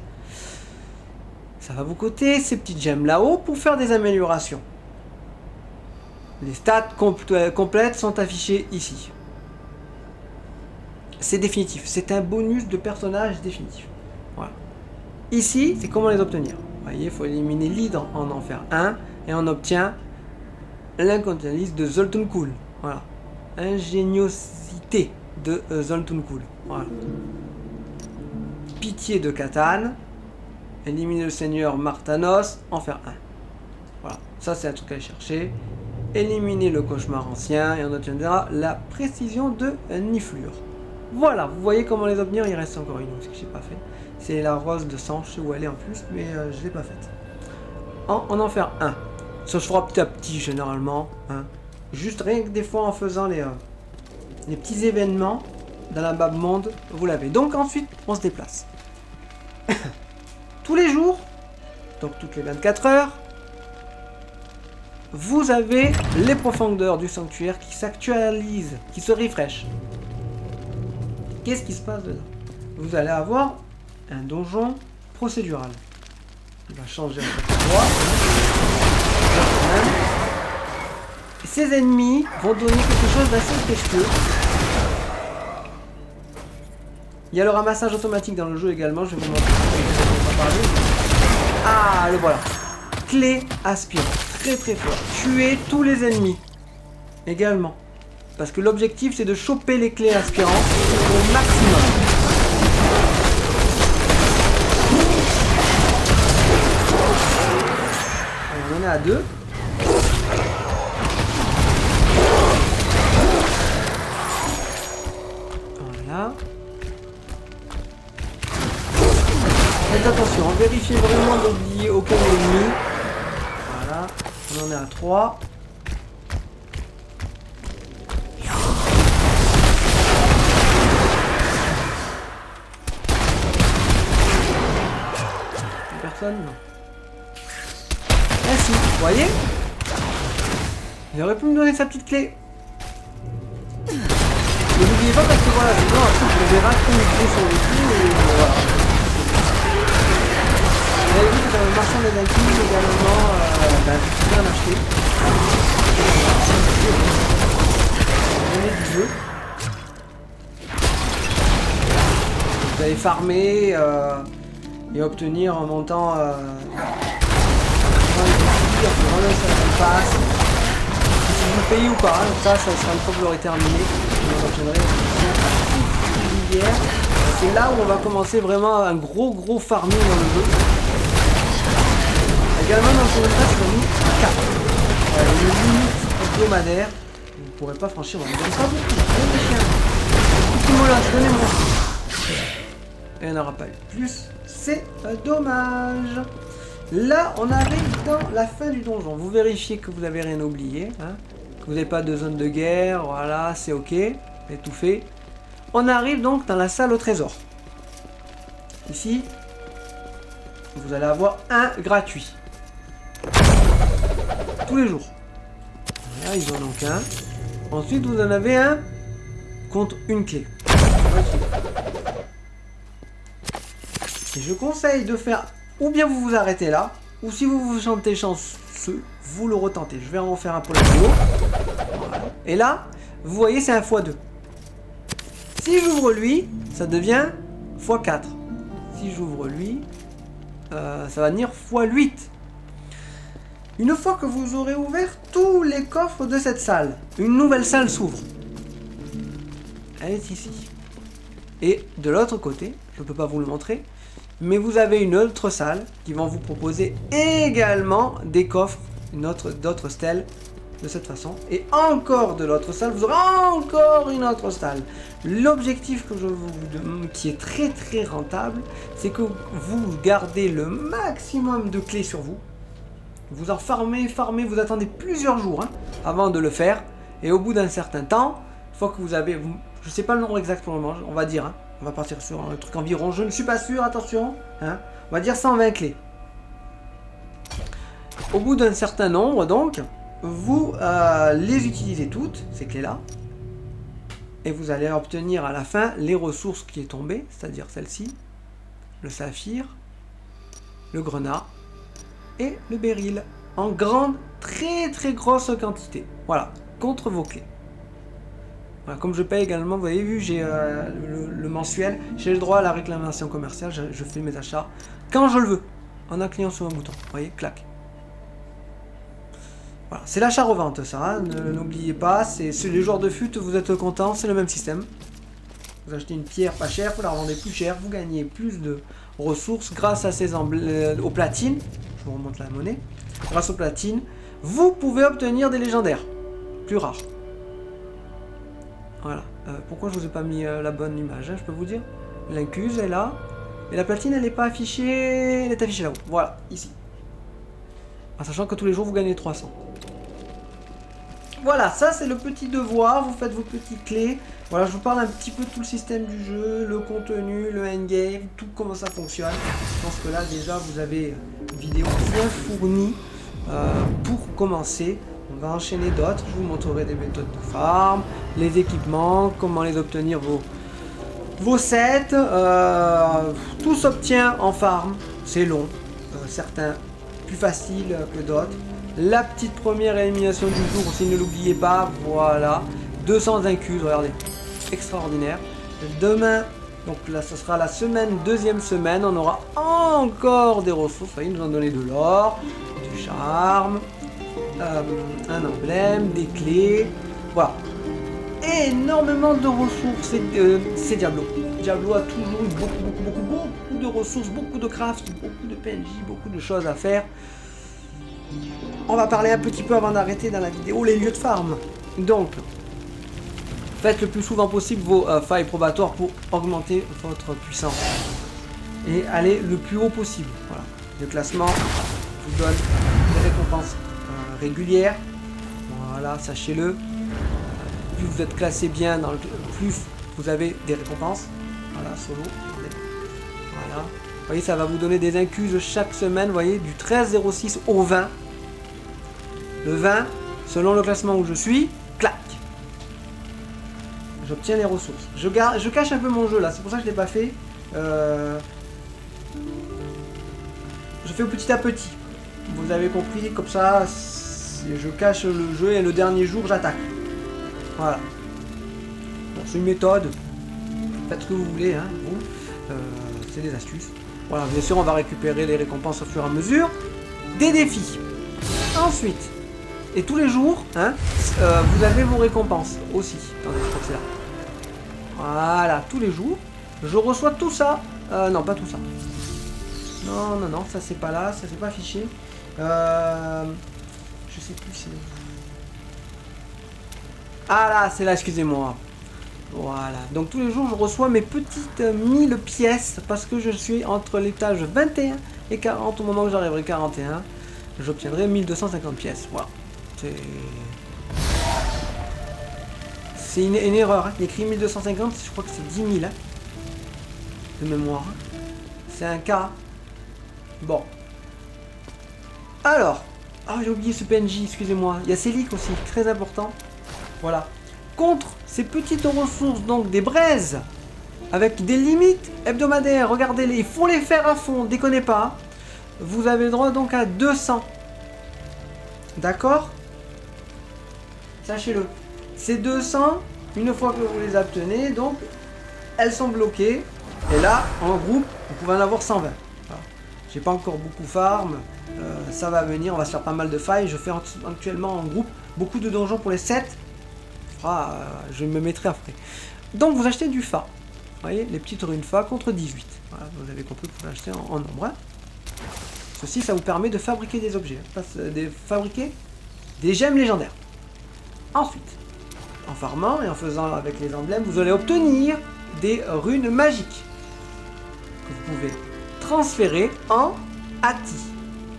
Ça va vous coûter ces petites gemmes là-haut pour faire des améliorations. Les stats complètes sont affichées ici. C'est définitif. C'est un bonus de personnage définitif. Voilà. Ici, c'est comment les obtenir. Vous voyez, il faut éliminer l'hydre en enfer 1 et on obtient l'incontinuité de Zoltun-Kulle. Voilà. Ingéniosité de Zoltun-Kulle. Voilà. Pitié de Catan. Éliminer le seigneur Martanos, en faire 1. Voilà, ça c'est un truc à aller chercher. Éliminer le cauchemar ancien et on obtiendra la précision de Niflure. Voilà, vous voyez comment les obtenir, il reste encore une autre que j'ai pas fait. C'est la rose de sang, je sais où elle est en plus, mais je l'ai pas faite. On en fait 1. Ça se fera petit à petit généralement. Hein. Juste rien que des fois en faisant les petits événements dans la map monde, vous l'avez. Donc ensuite, on se déplace. Tous les jours, donc toutes les 24 heures, vous avez les profondeurs du sanctuaire qui s'actualisent, qui se refresh. Qu'est-ce qui se passe dedans? Vous allez avoir un donjon procédural. Il va changer à chaque fois. Et ces ennemis vont donner quelque chose d'assez précieux. Il y a le ramassage automatique dans le jeu également, je vais vous montrer on va parler. Ah, le voilà. Clé aspirante, très très fort. Tuer tous les ennemis également. Parce que l'objectif c'est de choper les clés aspirantes au maximum. Alors, on en est à 2. Voilà. Faites attention, vérifiez vraiment d'oublier aucun ennemi. Voilà, on en est à 3. Personne, non. Ah si, vous voyez? Il aurait pu me donner sa petite clé. Ne l'oubliez pas parce que voilà, sinon après je vais rater une clé sur le coup et voilà. Vous avez vu que dans le marchand des acquis également, je peux en acheter. Du jeu. Vous allez farmer et obtenir un montant passe. Si vous payez ou pas, ça sera une fois que vous l'aurez terminé. Vous obtiendrez c'est là où on va commencer vraiment un gros farming dans le jeu. Également dans ce jeu-là, c'est mis 4. Une limite hebdomadaire. Vous ne pourrez pas franchir, on ne donne pas beaucoup. Petit mot là, donnez-moi. Et il n'y en aura pas eu plus. C'est dommage. Là, on arrive dans la fin du donjon. Vous vérifiez que vous n'avez rien oublié. Hein, que vous n'avez pas de zone de guerre. Voilà, c'est ok. Étouffé. On arrive donc dans la salle au trésor. Ici, vous allez avoir un gratuit. Tous les jours. Voilà, ils en ont qu'un. Ensuite, vous en avez un contre une clé. Et je conseille de faire, ou bien vous vous arrêtez là, ou si vous vous sentez chanceux, vous le retentez. Je vais en refaire un pour la vidéo. Voilà. Et là, vous voyez, c'est un x2. Si j'ouvre lui, ça devient x4. Si j'ouvre lui, ça va venir x8. Une fois que vous aurez ouvert tous les coffres de cette salle, une nouvelle salle s'ouvre. Elle est ici. Et de l'autre côté, je ne peux pas vous le montrer, mais vous avez une autre salle qui va vous proposer également des coffres, d'autres stèles de cette façon. Et encore de l'autre salle, vous aurez encore une autre salle. L'objectif que je vous demande, qui est très très rentable, c'est que vous gardez le maximum de clés sur vous. Vous en farmez, vous attendez plusieurs jours avant de le faire. Et au bout d'un certain temps, une fois que vous avez, je sais pas le nombre exact pour le moment, on va dire, on va partir sur un truc environ, je ne suis pas sûr, attention, on va dire 120 clés. Au bout d'un certain nombre, donc, vous les utilisez toutes, ces clés-là, et vous allez obtenir à la fin les ressources qui est tombées, c'est-à-dire celle-ci, le saphir, le grenat et le béryl, en grande, très très grosse quantité. Voilà, contre vos clés. Voilà, comme je paye également, vous avez vu, j'ai le mensuel, j'ai le droit à la réclamation commerciale, je fais mes achats quand je le veux, en un client sur un bouton. Vous voyez, clac. Voilà, c'est l'achat-revente ça, n'oubliez pas, c'est les joueurs de fut, vous êtes contents, c'est le même système. Vous achetez une pierre pas chère, vous la revendez plus cher, vous gagnez plus de ressources grâce à ces aux platines. Je vous remonte la monnaie. Grâce aux platines, vous pouvez obtenir des légendaires plus rares. Voilà. Pourquoi je vous ai pas mis la bonne image, je peux vous dire. L'incuse est là. Et la platine, elle n'est pas affichée. Elle est affichée là-haut. Voilà, ici. En sachant que tous les jours, vous gagnez 300. voilà, ça c'est le petit devoir, vous faites vos petites clés. Voilà, je vous parle un petit peu de tout le système du jeu, le contenu, le endgame, tout comment ça fonctionne. Je pense que là déjà vous avez une vidéo bien fournie pour commencer. On va enchaîner d'autres, je vous montrerai des méthodes de farm, les équipements, comment les obtenir vos sets. Tout s'obtient en farm, c'est long, certains plus faciles que d'autres. La petite première élimination du jour aussi, ne l'oubliez pas, voilà, 200 incus, regardez, extraordinaire. Demain, donc là ce sera la deuxième semaine, on aura encore des ressources, ils nous ont donné de l'or, du charme, un emblème, des clés, voilà. Énormément de ressources, c'est Diablo. Diablo a toujours eu beaucoup de ressources, beaucoup de craft, beaucoup de PNJ, beaucoup de choses à faire. On va parler un petit peu avant d'arrêter dans la vidéo les lieux de farm. Donc, faites le plus souvent possible vos failles probatoires pour augmenter votre puissance. Et allez le plus haut possible. Voilà. Le classement vous donne des récompenses régulières. Voilà, sachez-le. Plus vous êtes classé bien, plus vous avez des récompenses. Voilà, solo. Voilà. Vous voyez, ça va vous donner des incuses chaque semaine. Vous voyez, du 13,06 au 20. Le 20, selon le classement où je suis, clac. J'obtiens les ressources. Je cache un peu mon jeu là, c'est pour ça que je ne l'ai pas fait. Je fais petit à petit. Vous avez compris, comme ça, je cache le jeu et le dernier jour, j'attaque. Voilà. Bon, c'est une méthode. Faites ce que vous voulez, hein, vous. C'est des astuces. Voilà, bien sûr, on va récupérer les récompenses au fur et à mesure. Des défis. Ensuite, et tous les jours, hein, vous avez vos récompenses aussi. Attendez, je crois que c'est là. Voilà, tous les jours, je reçois tout ça. Non, pas tout ça. Non, ça c'est pas là, ça c'est pas affiché. Je sais plus si... Ah là, c'est là, excusez-moi. Voilà, donc tous les jours je reçois mes petites 1000 pièces parce que je suis entre l'étage 21 et 40. Au moment où j'arriverai 41, j'obtiendrai 1250 pièces. Voilà. C'est une erreur, hein. Il écrit 1250, je crois que c'est 10 000 hein, de mémoire. C'est un cas. Bon. Alors. Ah, j'ai oublié ce PNJ, excusez-moi. Il y a Célic aussi, très important. Voilà. Contre ces petites ressources, donc des braises, avec des limites hebdomadaires, regardez-les, il faut les faire à fond, déconnez pas. Vous avez le droit donc à 200. D'accord? Sachez-le. Ces 200, une fois que vous les obtenez, donc, elles sont bloquées. Et là, en groupe, vous pouvez en avoir 120. Voilà. J'ai pas encore beaucoup farm. Ça va venir, on va se faire pas mal de failles. Je fais actuellement en groupe beaucoup de donjons pour les 7. Je me mettrai à frais. Donc vous achetez du fa. Vous voyez, les petites runes fa contre 18. Voilà, vous avez compris que vous l'achetez en nombre. Hein. Ceci, ça vous permet de fabriquer des objets. Fabriquer des gemmes légendaires. Ensuite, en farmant et en faisant avec les emblèmes, vous allez obtenir des runes magiques que vous pouvez transférer en Hati.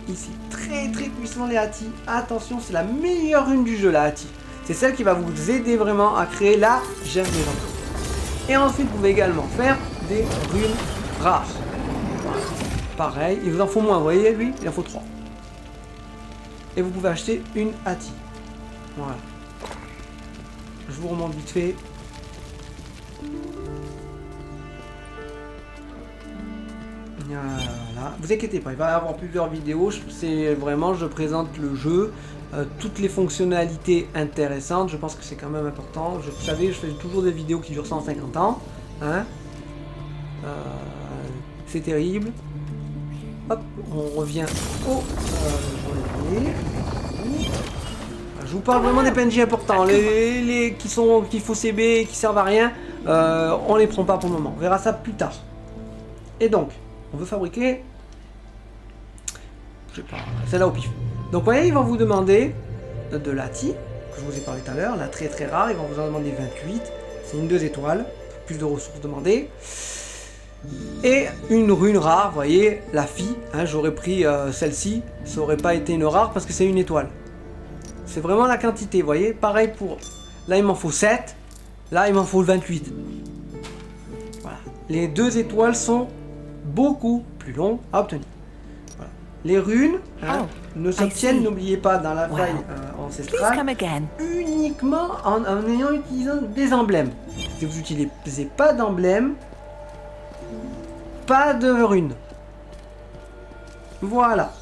Ici, très puissant les Hati. Attention, c'est la meilleure rune du jeu, la Hati. C'est celle qui va vous aider vraiment à créer la gemme légendaire. Et ensuite, vous pouvez également faire des runes rares. Voilà. Pareil, il vous en faut moins, vous voyez, lui, il en faut 3. Et vous pouvez acheter une Hati. Voilà. Je vous remonte vite fait. Voilà. Vous inquiétez pas, il va y avoir plusieurs vidéos. C'est vraiment, je présente le jeu, toutes les fonctionnalités intéressantes. Je pense que c'est quand même important. Vous savez, je fais toujours des vidéos qui durent 150 ans. Hein, c'est terrible. Hop, on revient au je vous parle vraiment des PNJ importants. Les qu'il faut CB, qui servent à rien, on les prend pas pour le moment. On verra ça plus tard. Et donc, on veut fabriquer... Je sais pas, celle-là au pif. Donc, vous voyez, ils vont vous demander de l'Hati, que je vous ai parlé tout à l'heure, la très rare, ils vont vous en demander 28. C'est une 2 étoiles, plus de ressources demandées. Et une rune rare, vous voyez, la fille, hein, j'aurais pris celle-ci, ça aurait pas été une rare parce que c'est une étoile. C'est vraiment la quantité, vous voyez. Pareil pour... Là, il m'en faut 7. Là, il m'en faut 28. Voilà. Les 2 étoiles sont beaucoup plus longues à obtenir. Voilà. Les runes ne s'obtiennent, n'oubliez pas, dans la faille ancestrale, uniquement en ayant utilisé des emblèmes. Si vous n'utilisez pas d'emblème, pas de runes. Voilà.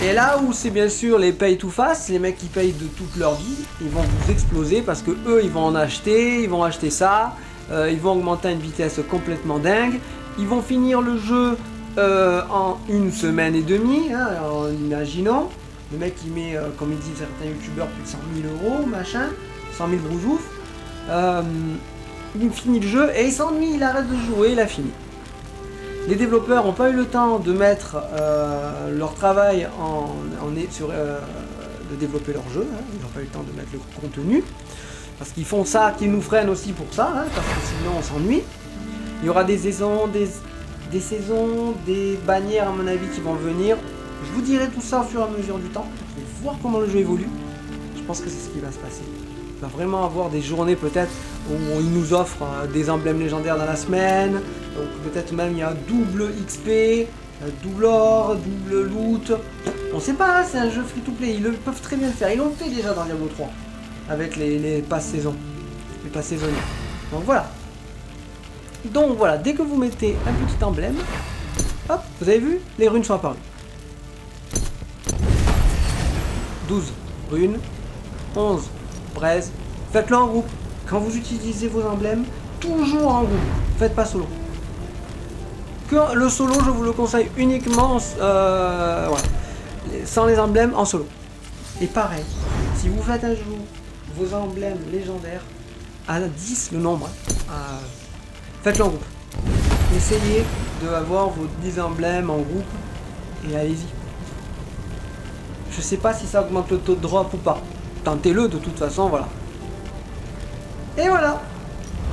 Et là où c'est bien sûr les pay to fast, les mecs qui payent de toute leur vie, ils vont vous exploser parce que eux ils vont en acheter, ils vont acheter ça, ils vont augmenter à une vitesse complètement dingue, ils vont finir le jeu en 1 semaine et demie, hein, en imaginant. Le mec il met, comme ils disent certains youtubeurs, plus de 100 000 euros, machin, 100 000 brousouf. Il finit le jeu et il s'ennuie, il arrête de jouer, il a fini. Les développeurs n'ont pas eu le temps de mettre leur travail de développer leur jeu, hein. Ils n'ont pas eu le temps de mettre le contenu, parce qu'ils font ça, qu'ils nous freinent aussi pour ça, hein, parce que sinon on s'ennuie. Il y aura des saisons, des bannières à mon avis qui vont venir. Je vous dirai tout ça au fur et à mesure du temps, pour voir comment le jeu évolue. Je pense que c'est ce qui va se passer. Il va vraiment avoir des journées peut-être où ils nous offrent des emblèmes légendaires dans la semaine, donc peut-être même il y a double XP, double or, double loot. On sait pas, c'est un jeu free-to-play, ils le peuvent très bien le faire, ils l'ont fait déjà dans Diablo 3, avec les passes saison, les passes saisonniers. Donc voilà. Donc voilà, dès que vous mettez un petit emblème, hop, vous avez vu, les runes sont apparues. 12 runes, 11 braises, faites-le en groupe. Quand vous utilisez vos emblèmes, toujours en groupe, faites pas solo. Que le solo, je vous le conseille uniquement voilà, sans les emblèmes en solo. Et pareil, si vous faites un jour vos emblèmes légendaires à 10 le nombre, faites-le en groupe. Essayez d'avoir vos 10 emblèmes en groupe et allez-y. Je sais pas si ça augmente le taux de drop ou pas. Tentez-le de toute façon, voilà. Et voilà,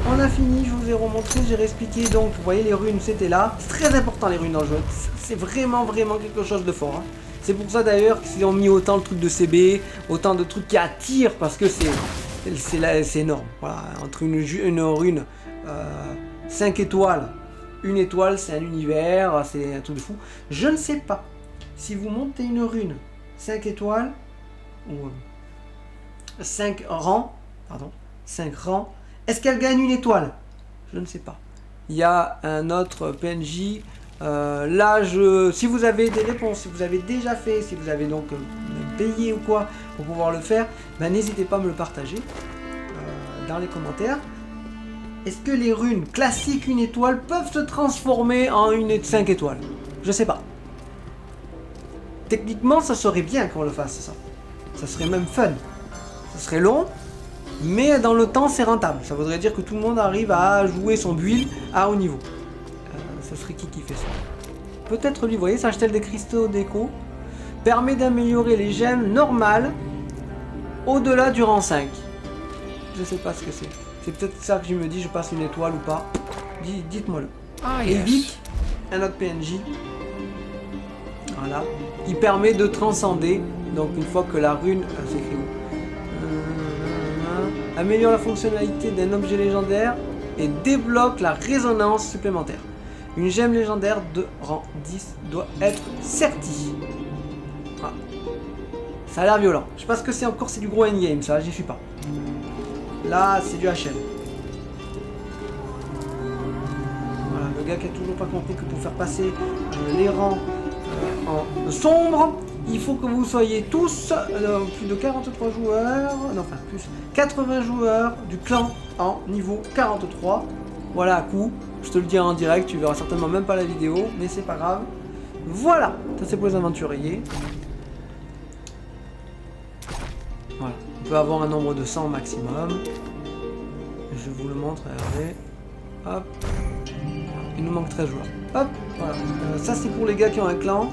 on a fini, je vous ai remontré, j'ai réexpliqué. Donc vous voyez les runes c'était là. C'est très important les runes dans le jeu. C'est vraiment quelque chose de fort, hein. C'est pour ça d'ailleurs qu'ils ont mis autant de trucs de CB, autant de trucs qui attirent, parce que c'est énorme. Voilà, entre une rune 5 étoiles, 1 étoile, c'est un univers, c'est un truc de fou. Je ne sais pas si vous montez une rune 5 étoiles ou 5 rangs, pardon, 5 rangs, est-ce qu'elle gagne 1 étoile? Je ne sais pas. Il y a un autre PNJ. Là, si vous avez des réponses, si vous avez déjà fait, si vous avez donc payé ou quoi pour pouvoir le faire, ben, n'hésitez pas à me le partager dans les commentaires. Est-ce que les runes classiques 1 étoile peuvent se transformer en 5 étoiles? Je sais pas. Techniquement, ça serait bien qu'on le fasse, ça. Ça serait même fun. Ça serait long, mais dans le temps, c'est rentable. Ça voudrait dire que tout le monde arrive à jouer son build à haut niveau. Ça serait qui fait ça? Peut-être lui, vous voyez, s'acheter des cristaux déco permet d'améliorer les gemmes normales au-delà du rang 5. Je sais pas ce que c'est. C'est peut-être ça que je me dis, je passe 1 étoile ou pas. Dites-moi le. Et Vic, un autre PNJ. Voilà. Qui permet de transcender. Donc une fois que la rune s'écrit où améliore la fonctionnalité d'un objet légendaire et débloque la résonance supplémentaire. Une gemme légendaire de rang 10 doit être sertie. Voilà. Ça a l'air violent. Je sais pas ce que c'est encore, c'est du gros endgame ça, j'y suis pas. Là, c'est du HL. Voilà, le gars qui a toujours pas compris que pour faire passer les rangs en sombre, il faut que vous soyez tous plus de 43 joueurs, non enfin plus 80 joueurs du clan en niveau 43. Voilà à coup, je te le dis en direct, tu verras certainement même pas la vidéo, mais c'est pas grave. Voilà, ça c'est pour les aventuriers. Voilà, on peut avoir un nombre de 100 maximum. Je vous le montre, regardez. Hop. Il nous manque 13 joueurs. Hop, voilà. Ça c'est pour les gars qui ont un clan.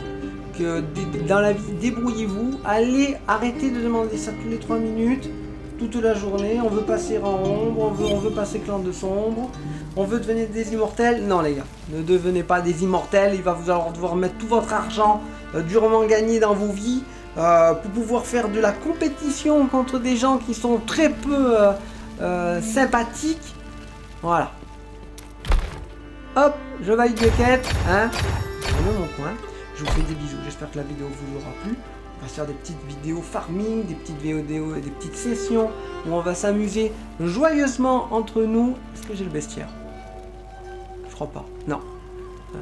Que dans la vie, débrouillez-vous. Allez, arrêtez de demander ça tous les 3 minutes. Toute la journée. On veut passer en ombre, on veut passer clan de sombre. On veut devenir des immortels. Non les gars, ne devenez pas des immortels. Il va vous devoir mettre tout votre argent durement gagné dans vos vies pour pouvoir faire de la compétition contre des gens qui sont très peu sympathiques. Voilà. Hop, je valide les quêtes, hein. Je mets mon coin. Je vous fais des bisous. J'espère que la vidéo vous aura plu. On va se faire des petites vidéos farming, des petites vidéos, des petites sessions où on va s'amuser joyeusement entre nous. Est-ce que j'ai le bestiaire? Je crois pas. Non.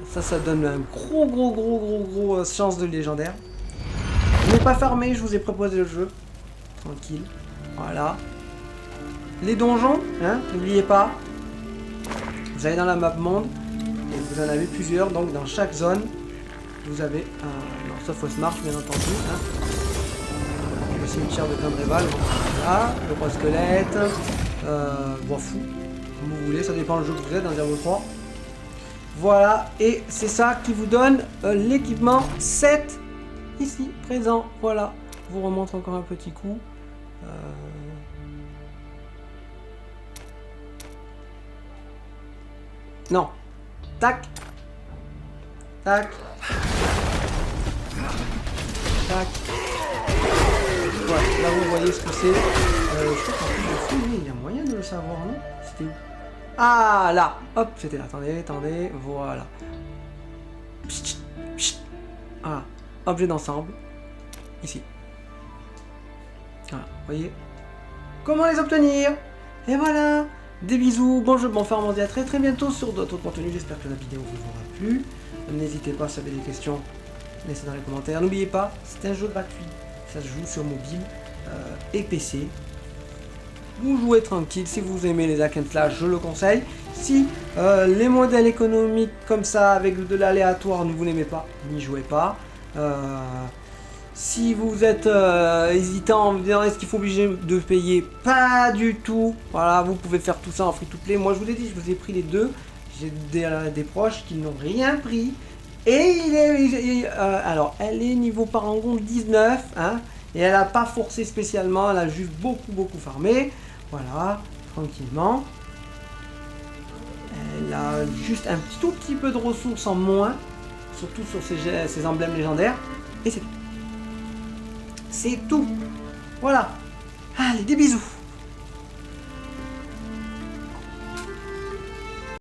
Ça donne un gros chance de légendaire. Je n'ai pas farmé, je vous ai proposé le jeu. Tranquille. Voilà. Les donjons, hein, n'oubliez pas. Vous allez dans la map monde. Et vous en avez plusieurs, donc dans chaque zone, vous avez non, sauf fausse marche, bien entendu. Hein. Le cimetière de Candréval. Voilà, le roi squelette. Bon, fou. Comme vous voulez, ça dépend du jeu que vous êtes, dans Diablo 3. Voilà, et c'est ça qui vous donne l'équipement 7 ici, présent. Voilà, je vous remontre encore un petit coup. Non. Tac. Tac. Tac. Voilà, là vous voyez ce que c'est. Je crois qu'en plus de fou, il y a moyen de le savoir, non? C'était où? Ah là. Hop, c'était là. Attendez, voilà. Pchit, pchit. Voilà. Objet d'ensemble. Ici. Voilà, vous voyez. Comment les obtenir? Et voilà. Des bisous, bon jeu, bon farm, on se dit à très bientôt sur d'autres contenus. J'espère que la vidéo vous aura plu. N'hésitez pas, si vous avez des questions, laissez dans les commentaires. N'oubliez pas, c'est un jeu gratuit. Ça se joue sur mobile et PC. Vous jouez tranquille. Si vous aimez les hack and slash, je le conseille. Si les modèles économiques comme ça, avec de l'aléatoire, ne vous n'aimez pas, n'y jouez pas. Si vous êtes hésitant en me disant est-ce qu'il faut obliger de payer, pas du tout. Voilà, vous pouvez faire tout ça en free to play. Moi je vous l'ai dit, je vous ai pris les deux. J'ai des proches qui n'ont rien pris. Et alors elle est niveau parangon 19, hein, et elle n'a pas forcé spécialement, elle a juste beaucoup farmé. Voilà, tranquillement. Elle a juste un tout petit peu de ressources en moins, surtout sur ses emblèmes légendaires. Et c'est tout. C'est tout. Voilà. Allez, des bisous.